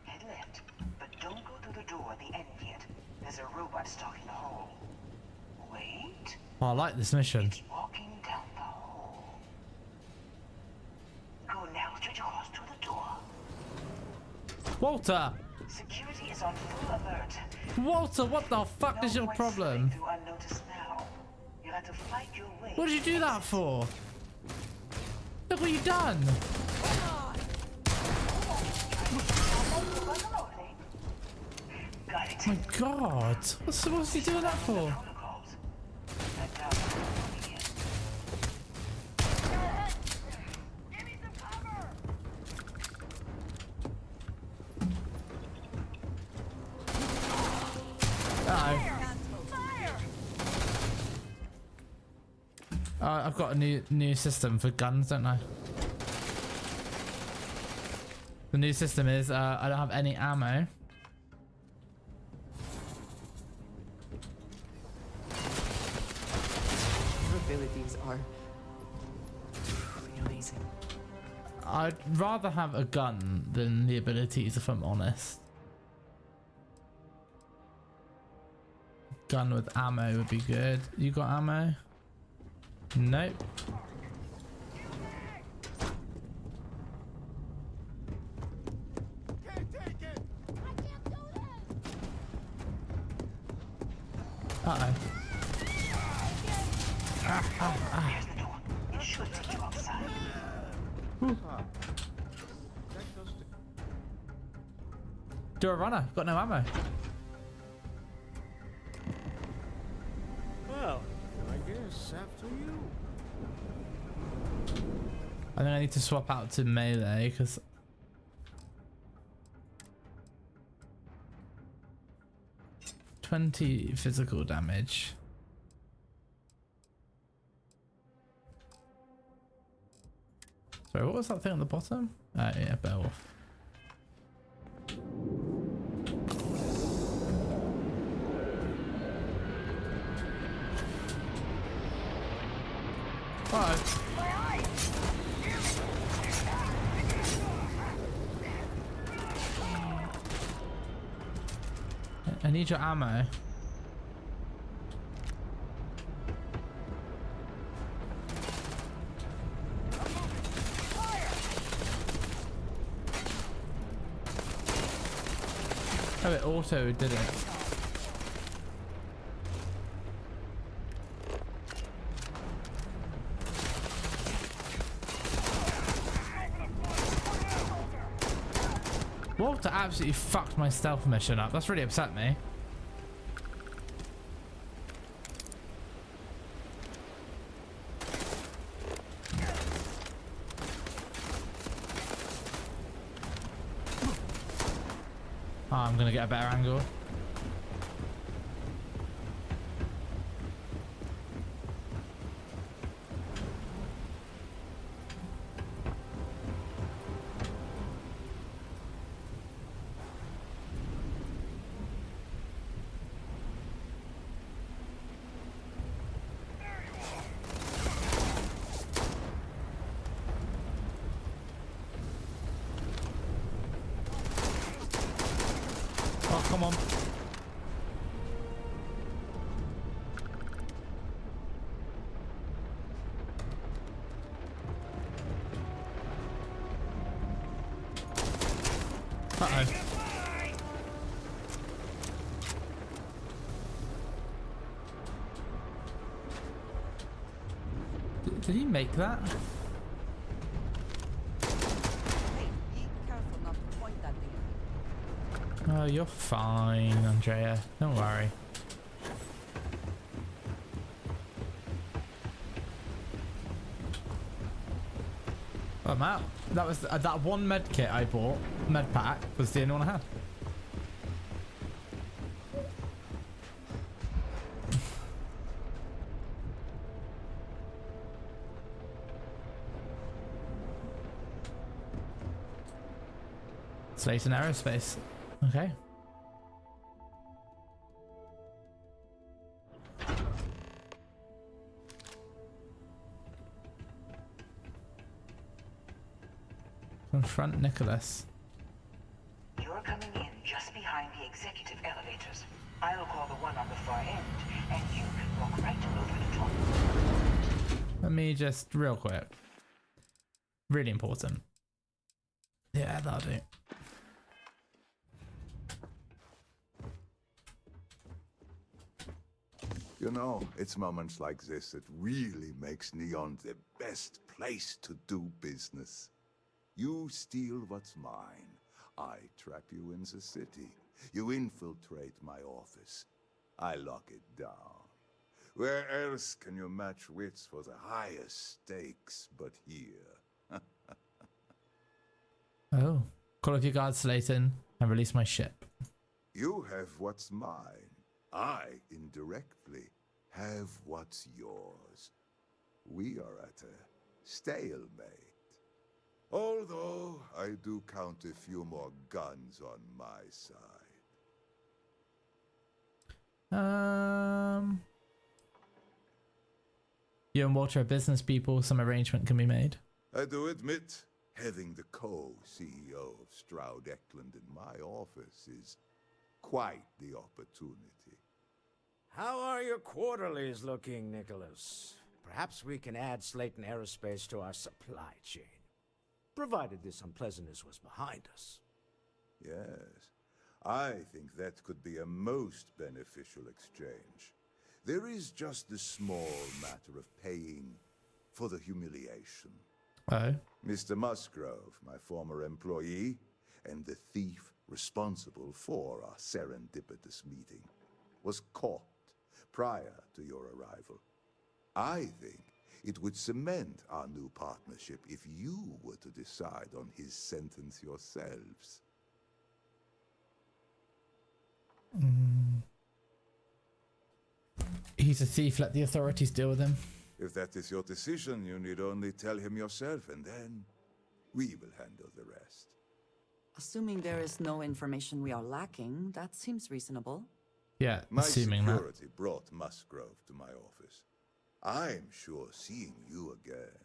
Head left, but don't go through the door at the end yet. There's a robot stalking the hall. Wait. Oh, I like this mission. It's walking down the hall. Go now, straight across to the door. Walter! Security is on full alert. Walter, what the fuck is your problem? Through unnoticed now. You'll have to fight your way. What did you do that for? Look what you done! Got it. My god! What's he doing that for? I've got a new system for guns, don't I? The new system is I don't have any ammo. Your abilities are truly amazing. I'd rather have a gun than the abilities, if I'm honest. Gun with ammo would be good. You got ammo? Nope. Uh-oh. Here's the door. It should take you outside. Do a runner. Got no ammo. Well, I guess after you. I think I need to swap out to melee because 20 physical damage. Sorry, what was that thing on the bottom? Yeah, Beowulf. I need your ammo. Oh, it auto did it. Walter absolutely fucked my stealth mission up. That's really upset me. Oh, I'm gonna get a better angle. come on. Uh-oh. Did he make that? Hey, be careful not to point that thing at me. Oh, you're fine, Andrea. Don't worry. Oh, I'm out. That was that one med kit I bought. Med pack was the only one I had. Slayton Aerospace. Okay. Confront Nicholas. You're coming in just behind the executive elevators. I'll call the one on the far end, and you can walk right over the top. Let me just real quick. Really important. Yeah, that'll do. You know, it's moments like this that really makes Neon the best place to do business. You steal what's mine. I trap you in the city. You infiltrate my office. I lock it down. Where else can you match wits for the highest stakes but here? Oh. Call off your guard, Slayton, and release my ship. You have what's mine. I, indirectly, have what's yours. We are at a stalemate. Although, I do count a few more guns on my side. You and Walter are business people. Some arrangement can be made. I do admit, having the co-CEO of Stroud Eklund in my office is quite the opportunity. How are your quarterlies looking, Nicholas? Perhaps we can add Slayton Aerospace to our supply chain. Provided this unpleasantness was behind us. Yes, I think that could be a most beneficial exchange. There is just the small matter of paying for the humiliation. Oh? Mr. Musgrove, my former employee, and the thief responsible for our serendipitous meeting, was caught prior to your arrival. I think it would cement our new partnership if you were to decide on his sentence yourselves. He's a thief. Let the authorities deal with him. If that is your decision, you need only tell him yourself, and then we will handle the rest. Assuming there is no information we are lacking, that seems reasonable. Yeah, My assuming security brought Musgrove to my office. I'm sure seeing you again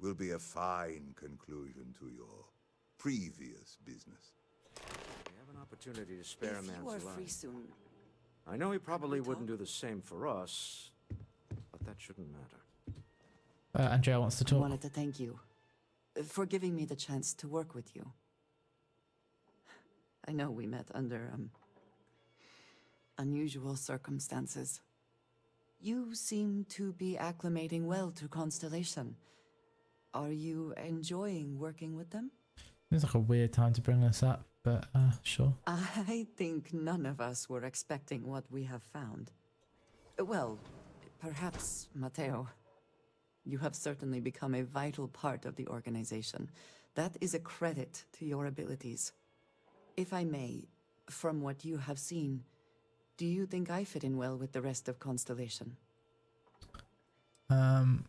will be a fine conclusion to your previous business. We have an opportunity to spare a If man's you are life. free soon, I know he probably wouldn't do the same for us, but that shouldn't matter. Andrea wants to I talk. wanted to thank you for giving me the chance to work with you. I know we met under unusual circumstances. You seem to be acclimating well to Constellation. Are you enjoying working with them? Seems like a weird time to bring this up, but sure. I think none of us were expecting what we have found. Well, perhaps Matteo. You have certainly become a vital part of the organization. That is a credit to your abilities. If I may, from what you have seen, do you think I fit in well with the rest of Constellation? You're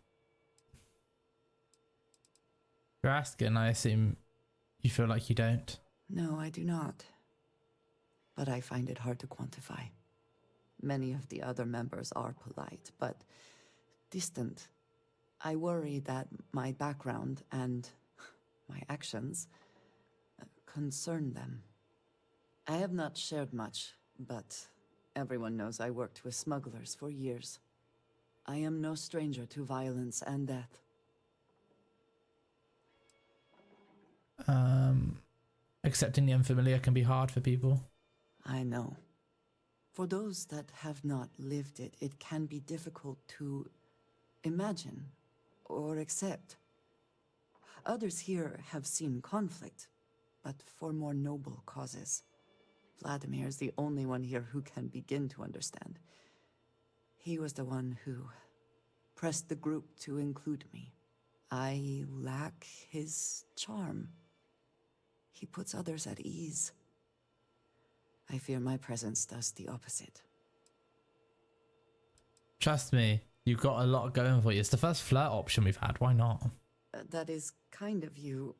asking, I assume you feel like you don't. No, I do not. But I find it hard to quantify. Many of the other members are polite, but distant. I worry that my background and my actions concern them. I have not shared much, but everyone knows I worked with smugglers for years. I am no stranger to violence and death. Accepting the unfamiliar can be hard for people. I know. For those that have not lived it, it can be difficult to imagine or accept. Others here have seen conflict, but for more noble causes. Vladimir is the only one here who can begin to understand. He was the one who pressed the group to include me. I lack his charm. He puts others at ease. I fear my presence does the opposite. Trust me, you've got a lot going for you. It's the first flirt option we've had. Why not? That is kind of you.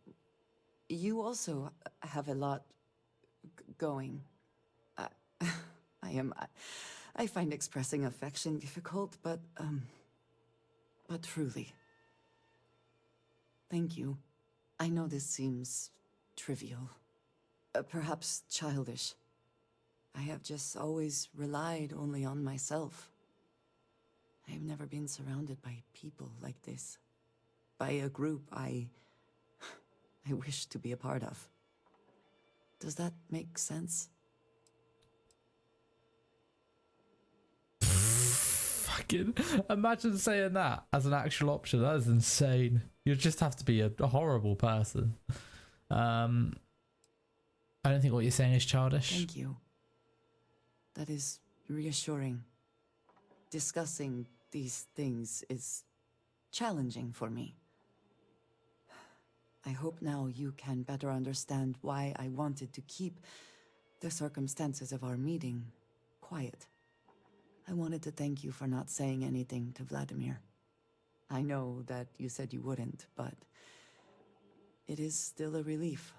You also have a lot going. I find expressing affection difficult, but truly. Thank you. I know this seems trivial, perhaps childish. I have just always relied only on myself. I have never been surrounded by people like this. By a group I wish to be a part of. Does that make sense? Fucking imagine saying that as an actual option. That is insane. You just have to be a horrible person. I don't think what you're saying is childish. Thank you. That is reassuring. Discussing these things is challenging for me. I hope now you can better understand why I wanted to keep the circumstances of our meeting quiet. I wanted to thank you for not saying anything to Vladimir. I know that you said you wouldn't, but it is still a relief.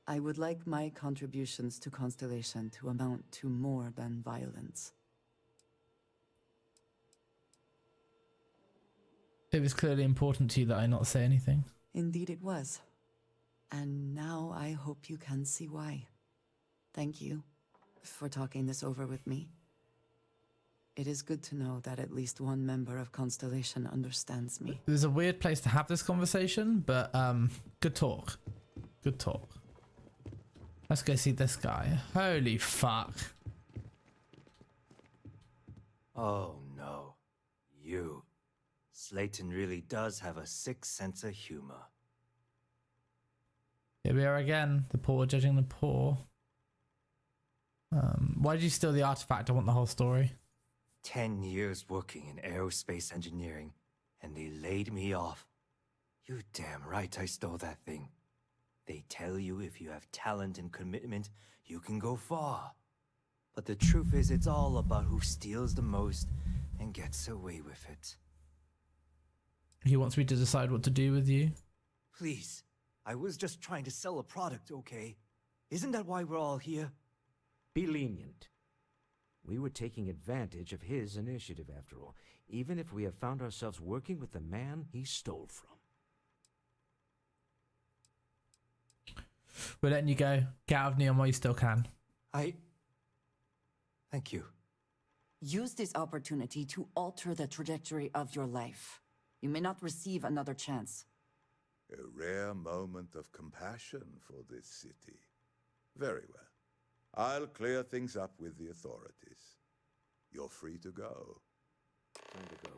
I would like my contributions to Constellation to amount to more than violence. It was clearly important to you that I not say anything. Indeed it was. And now I hope you can see why. Thank you for talking this over with me. It is good to know that at least one member of Constellation understands me. It was a weird place to have this conversation, but good talk. Good talk. Let's go see this guy. Holy fuck. Oh no. You. Slayton really does have a sick sense of humor. Here we are again. The poor judging the poor. Why did you steal the artifact? I want the whole story. 10 years working in aerospace engineering, and they laid me off. You damn right I stole that thing. They tell you if you have talent and commitment, you can go far. But the truth is, it's all about who steals the most and gets away with it. He wants me to decide what to do with you. Please, I was just trying to sell a product, okay? Isn't that why we're all here? Be lenient. We were taking advantage of his initiative, after all, even if we have found ourselves working with the man he stole from. We're letting you go. Get out of Neon while you still can. Thank you. Use this opportunity to alter the trajectory of your life. You may not receive another chance. A rare moment of compassion for this city. Very well. I'll clear things up with the authorities. You're free to go. Time to go.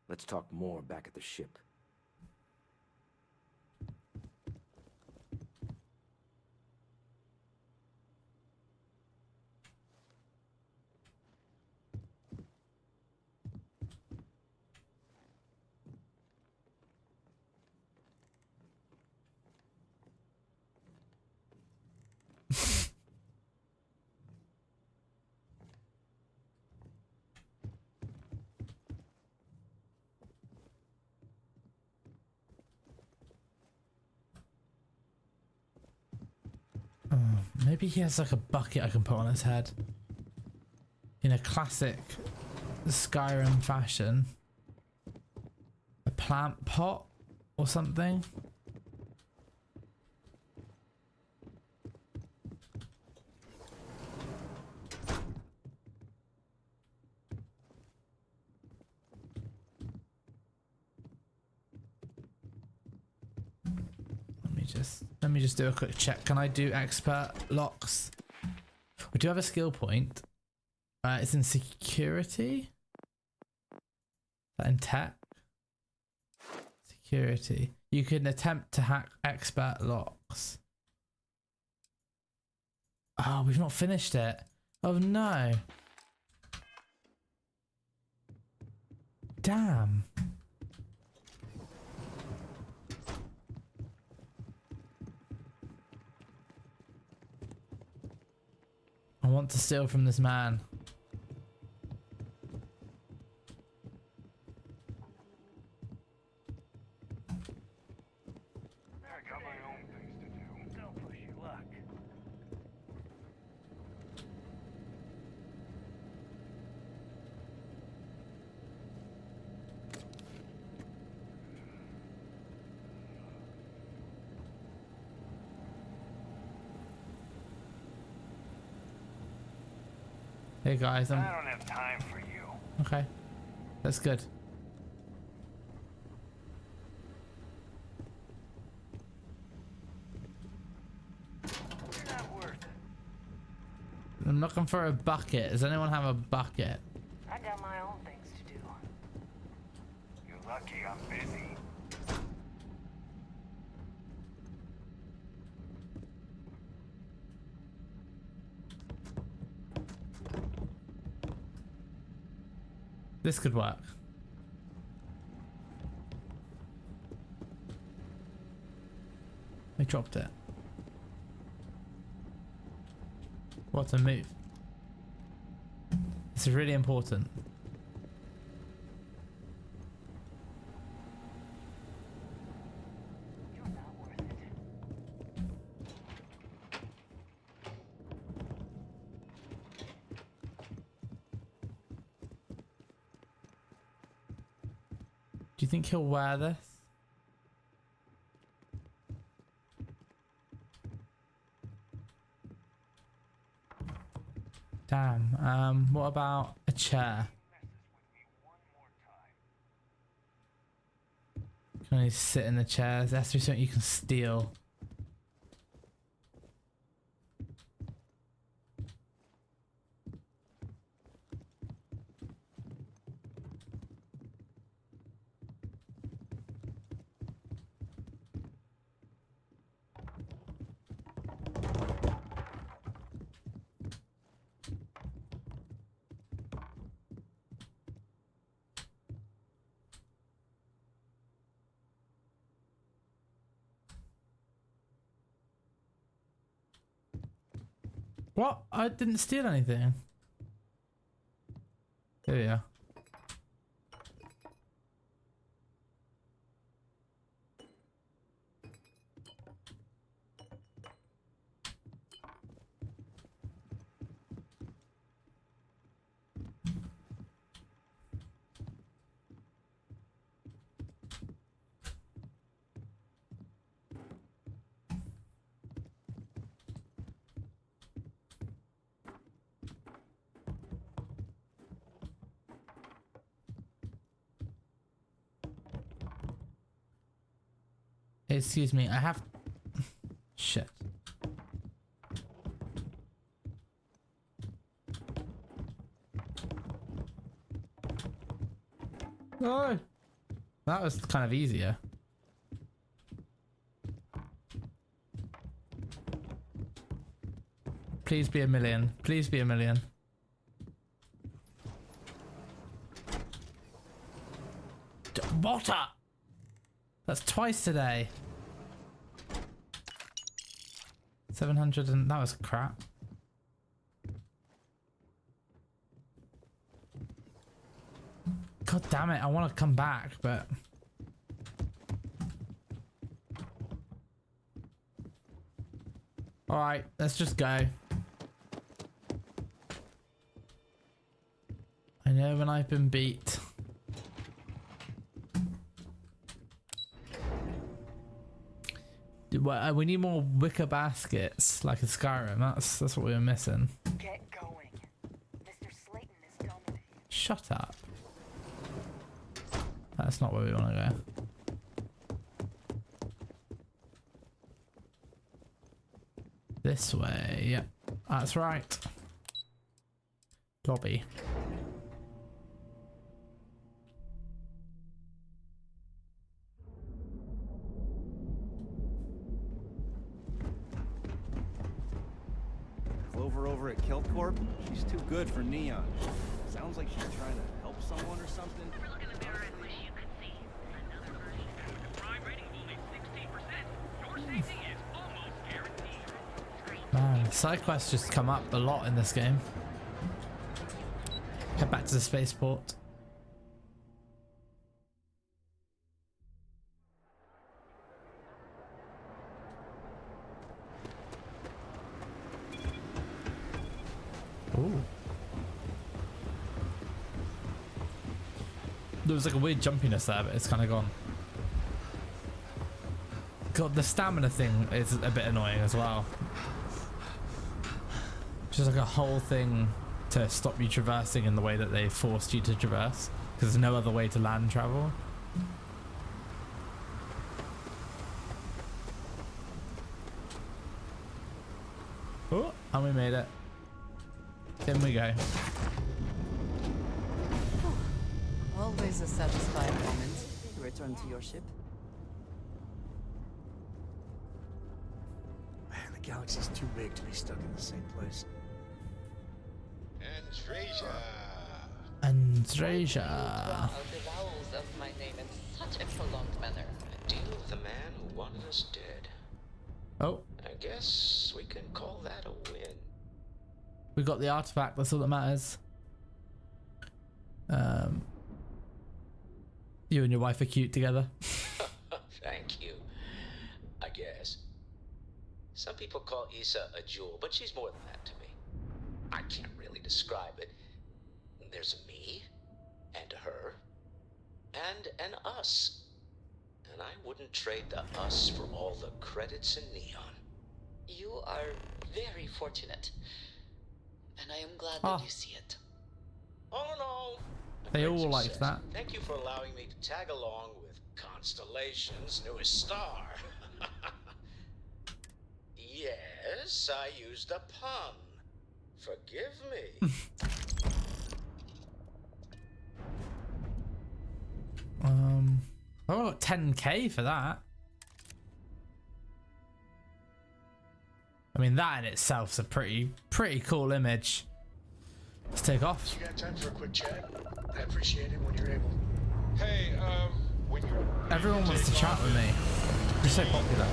Let's talk more back at the ship. Maybe he has like a bucket I can put on his head. In a classic Skyrim fashion. A plant pot or something. let me just do a quick check. Can I do expert locks? We do have a skill point. It's in security. Is that in tech? Security. You can attempt to hack expert locks. Oh, we've not finished it. Oh no. Damn. I want to steal from this man. I got my own things to do. Don't push your luck. Hey guys, I don't have time for you. Okay. That's good. You're not worth it. I'm looking for a bucket. Does anyone have a bucket? I got my own things to do. You're lucky I'm busy. This could work. I dropped it. What a move. This is really important. Do you think he'll wear this? Damn. What about a chair? Can I sit in the chairs? There has to be something you can steal. What? I didn't steal anything. There we are. Excuse me, I have... Shit. No! That was kind of easier. Please be a million. Please be a million. Water! That's twice today. 700 and that was crap. God damn it, I want to come back, but... Alright, let's just go. I know when I've been beat. We need more wicker baskets, like a Skyrim. That's what we were missing. Get going. Mr. Slayton is done with you. Shut up. That's not where we want to go. This way. Yep, that's right. Lobby. Clover over at Keltcorp? She's too good for Neon. Sounds like she's trying to help someone or something. Look in the mirror and wish you could see. Another version. Crime rating only 16%. Your safety is almost guaranteed. Man, side quests just come up a lot in this game. Head back to the spaceport. Ooh. There was like a weird jumpiness there, but it's kind of gone. God, the stamina thing is a bit annoying as well. Just like a whole thing to stop you traversing in the way that they forced you to traverse, because there's no other way to land travel. Oh, and we made it. In we go. Always a satisfying moment to return to your ship. Man, the galaxy's too big to be stuck in the same place. Andreja. Out the vowels of my name in such a prolonged manner. A deal with the man who wanted us dead. Oh. I guess we can call that a win. We got the artifact, that's all that matters. You and your wife are cute together. Thank you. I guess. Some people call Issa a jewel, but she's more than that to me. I can't really describe it. There's a me, and her, and an us. And I wouldn't trade the us for all the credits in Neon. You are very fortunate. And I am glad that you see it. Oh no! They all liked that. Thank you for allowing me to tag along with Constellation's newest star. Yes, I used a pun. Forgive me. Oh, 10k for that. I mean, that in itself is a pretty cool image. Let's take off. You got time for a quick chat? I appreciate it when you're able. Hey, when you're Everyone wants to chat with me. You're so popular.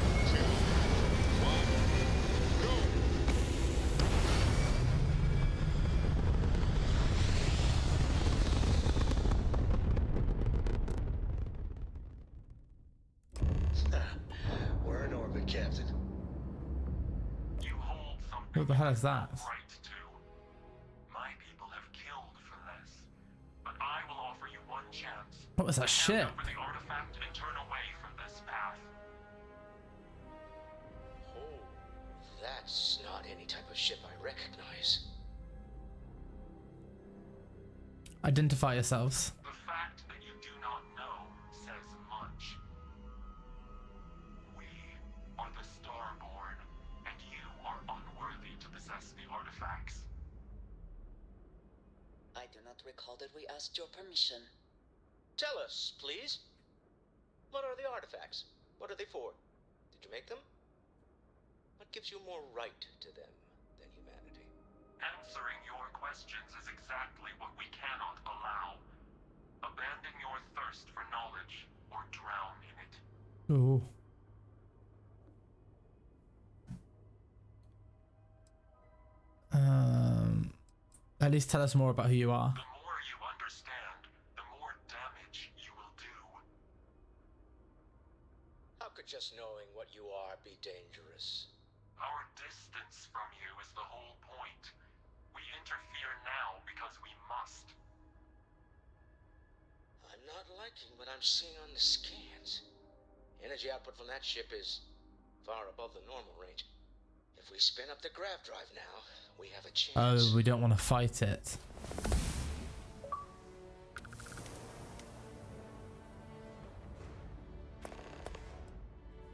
We're in orbit, Captain. You hold something What the hell is that? right to. My people have killed for less. But I will offer you one chance. What was that shit? Hand over the artifact and turn away from this path. Oh, that's not any type of ship I recognize. Identify yourselves. The fact that you do not know says much. We are the Starborn, and you are unworthy to possess the artifacts. I do not recall that we asked your permission. Tell us, please. What are the artifacts? What are they for? Did you make them? What gives you more right to them than humanity? Answering your questions is exactly what we cannot allow. Abandon your thirst for knowledge, or drown in it. Ooh. At least tell us more about who you are. The more you understand, the more damage you will do. How could just knowing what you are be dangerous? Our distance from you is the whole point. We interfere now because we must. I'm not liking what I'm seeing on the scans. Energy output from that ship is far above the normal range. If we spin up the grav drive now, we have a chance. Oh, we don't want to fight it.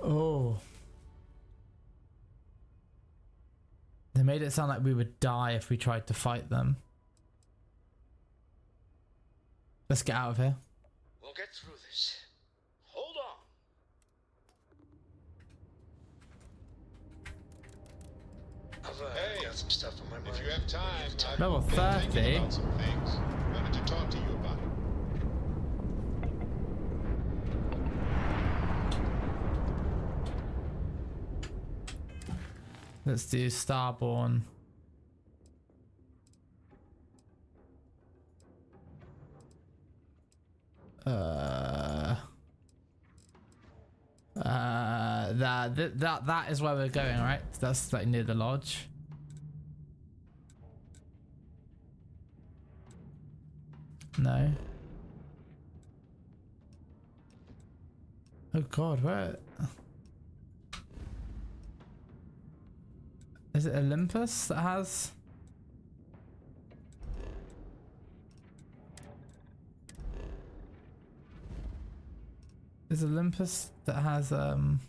Oh. They made it sound like we would die if we tried to fight them. Let's get out of here. We'll get through this. Hold on. Hey, got some stuff on my mind. If you have time, Level I've been 30. thinking about some things. Wanted to talk to you about it. Let's do Starborn. That is where we're going, right? That's like near the lodge. No. Oh God, where? Is it Olympus that has? Is Olympus that has God,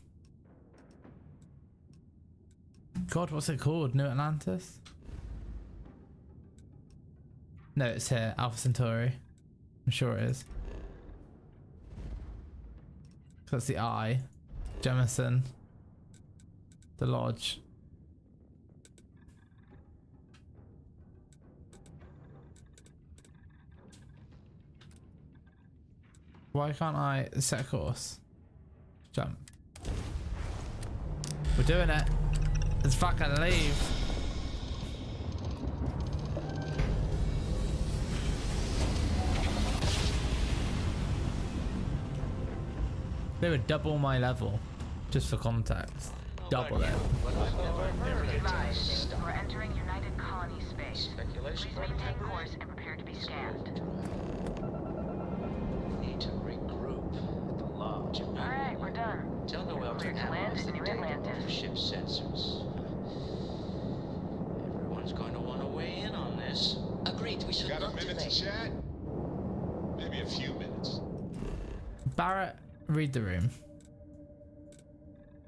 what's it called? New Atlantis? No, it's here. Alpha Centauri. I'm sure it is. That's the eye. Jemison. The lodge. Why can't I set course? Jump. We're doing it. Let's fucking leave. They would double my level, just for context. Double it. We're entering United Colony space. Please maintain course and prepare to be scanned. Need to regroup at the lodge. Alright, we're done. Tell Noel to Clear to land analyze in the New data Atlantis. of ship sensors. Everyone's going to want to weigh in on this. Agreed, we should Got a not minute delay. to chat? Maybe a few minutes. Barrett, read the room.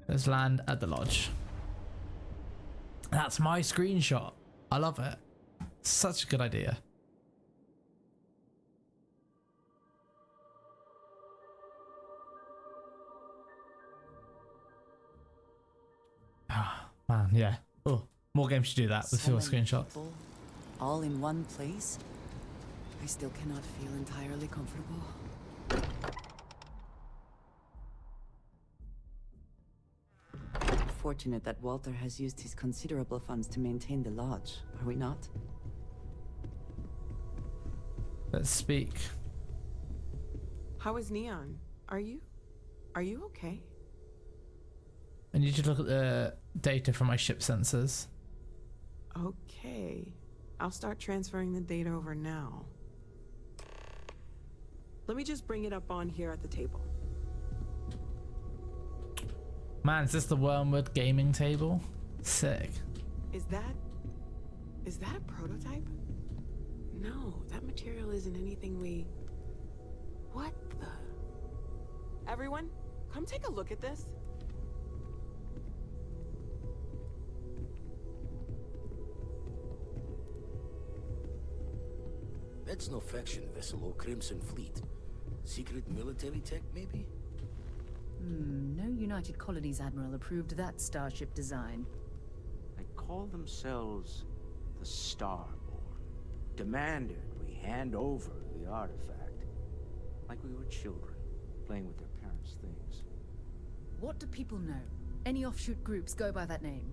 Let's land at the lodge. That's my screenshot. I love it. Such a good idea. Ah, man, yeah. Oh, more games should do that with your screenshots. People, all in one place? I still cannot feel entirely comfortable. Fortunate that Walter has used his considerable funds to maintain the lodge, are we not? Let's speak. How is Neon? Are you okay? I need you to look at the data from my ship sensors. Okay. I'll start transferring the data over now. Let me just bring it up on here at the table. Man, is this the Wormwood gaming table? Sick. Is that a prototype? No, that material isn't anything we... What the... Everyone, come take a look at this. That's no faction vessel or Crimson Fleet. Secret military tech, maybe? No United Colonies Admiral approved that starship design. They call themselves the Starborn. Demanded we hand over the artifact. Like we were children, playing with their parents' things. What do people know? Any offshoot groups go by that name?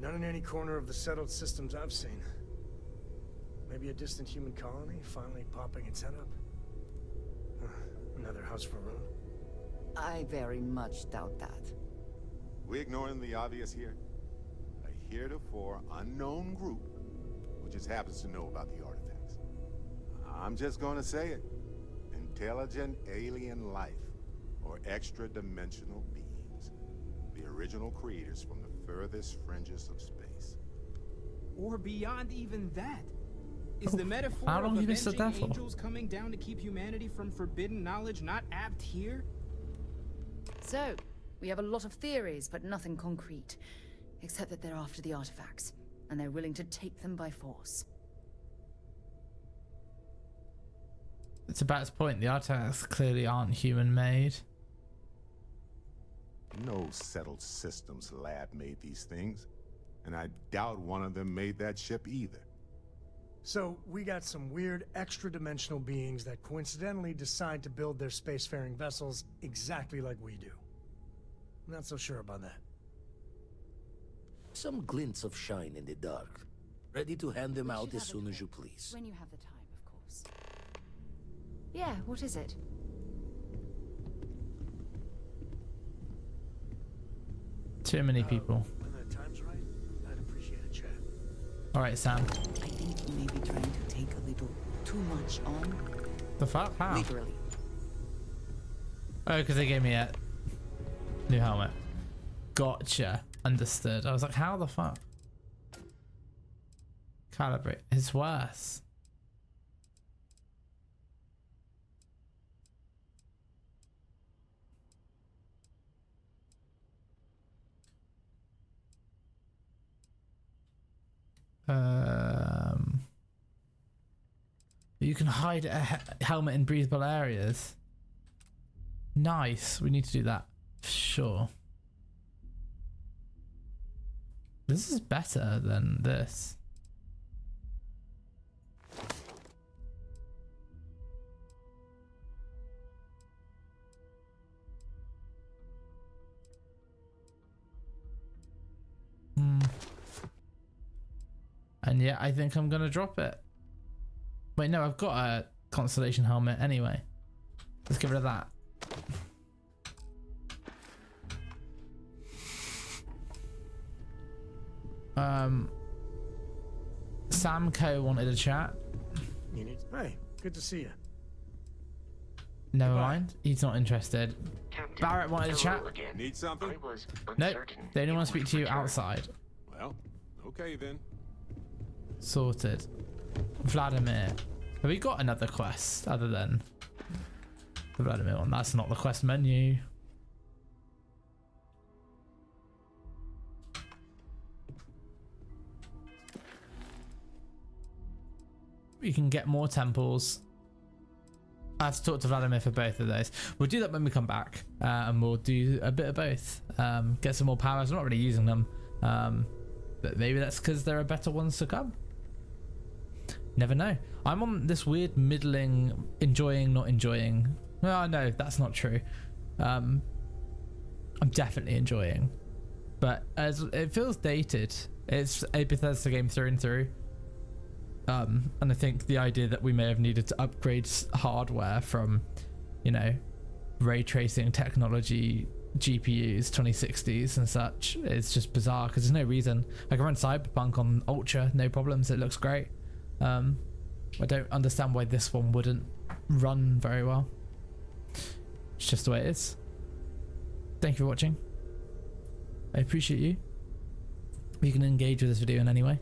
Not in any corner of the settled systems I've seen. Maybe a distant human colony finally popping its head up. Another house for Rune. I very much doubt that. We ignoring the obvious here? A heretofore unknown group who just happens to know about the artifacts. I'm just gonna say it. Intelligent alien life, or extra-dimensional beings. The original creators from the furthest fringes of space. Or beyond even that. Is the metaphor How long of have you said avenging that for? angels coming down to keep humanity from forbidden knowledge not apt here? So, we have a lot of theories, but nothing concrete. Except that they're after the artifacts. and they're willing to take them by force. It's about its point. The artifacts clearly aren't human-made. No settled systems lab made these things, and I doubt one of them made that ship either. So, we got some weird extra-dimensional beings that coincidentally decide to build their spacefaring vessels exactly like we do. Not so sure about that. Some glints of shine in the dark. Ready to hand them out as soon as you please. When you have the time, of course. Yeah, what is it? Too many people. When the time's right, I'd appreciate a chat. All right, Sam. I think you may be trying to take a little too much on. The fuck? How? Literally. Oh, because they gave me a new helmet. Gotcha. Understood. I was like, how the fuck? Calibrate. It's worse. You can hide a helmet in breathable areas. Nice. We need to do that. Sure. This is better than this. And yeah, I think I'm gonna drop it. Wait, no, I've got a constellation helmet anyway. Let's get rid of that. Samco wanted a chat. Hey, good to see you. Never mind, he's not interested. Barrett wanted a chat. Need something? Nope, they only want to speak to you outside. Well, okay then. Sorted. Vladimir. Have we got another quest other than the Vladimir one? That's not the quest menu. We can get more temples. I have to talk to Vladimir for both of those. We'll do that when we come back, and we'll do a bit of both. Get some more powers. I'm not really using them, but maybe that's because there are better ones to come. Never know. I'm on this weird middling, enjoying, not enjoying. Oh no, that's not true. I'm definitely enjoying, but as it feels dated. It's a Bethesda game through and through. And I think the idea that we may have needed to upgrade hardware from, you know, ray tracing technology, GPUs, 2060s and such is just bizarre because there's no reason. I can run Cyberpunk on Ultra, no problems. It looks great. I don't understand why this one wouldn't run very well. It's just the way it is. Thank you for watching. I appreciate you. You can engage with this video in any way.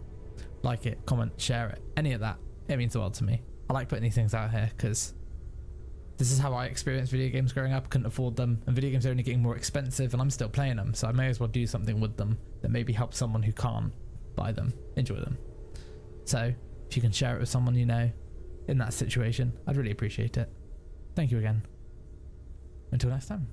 Like it, comment, share it, any of that. It means the world to me. I like putting these things out here because this is how I experienced video games growing up. Couldn't afford them, and video games are only getting more expensive, and I'm still playing them, so I may as well do something with them that maybe helps someone who can't buy them enjoy them. So if you can share it with someone you know in that situation, I'd really appreciate it. Thank you again. Until next time.